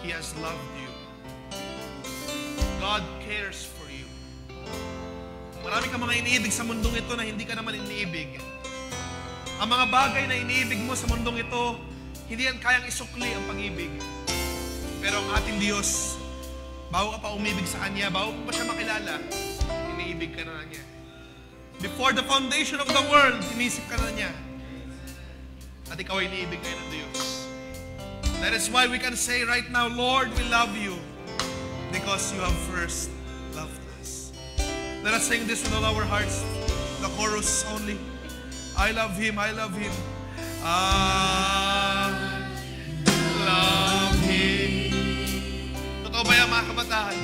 He has loved you. God cares for you. Marami kang mga iniibig sa mundong ito na hindi ka naman iniibig. Ang mga bagay na iniibig mo sa mundong ito, hindi yan kayang isukli ang pag-ibig. Pero ang ating Diyos, bago ka pa umibig sa Kanya, bago pa siya makilala, iniibig ka na niya. Before the foundation of the world, inisip ka na niya. At ikaw ay iniibig ngayon ng Diyos. That is why we can say right now, Lord, we love you because you have first loved us. Let us sing this with all our hearts. The chorus only. I love Him, I love Him. I love Him. Totoo ba yan, mga kabataan?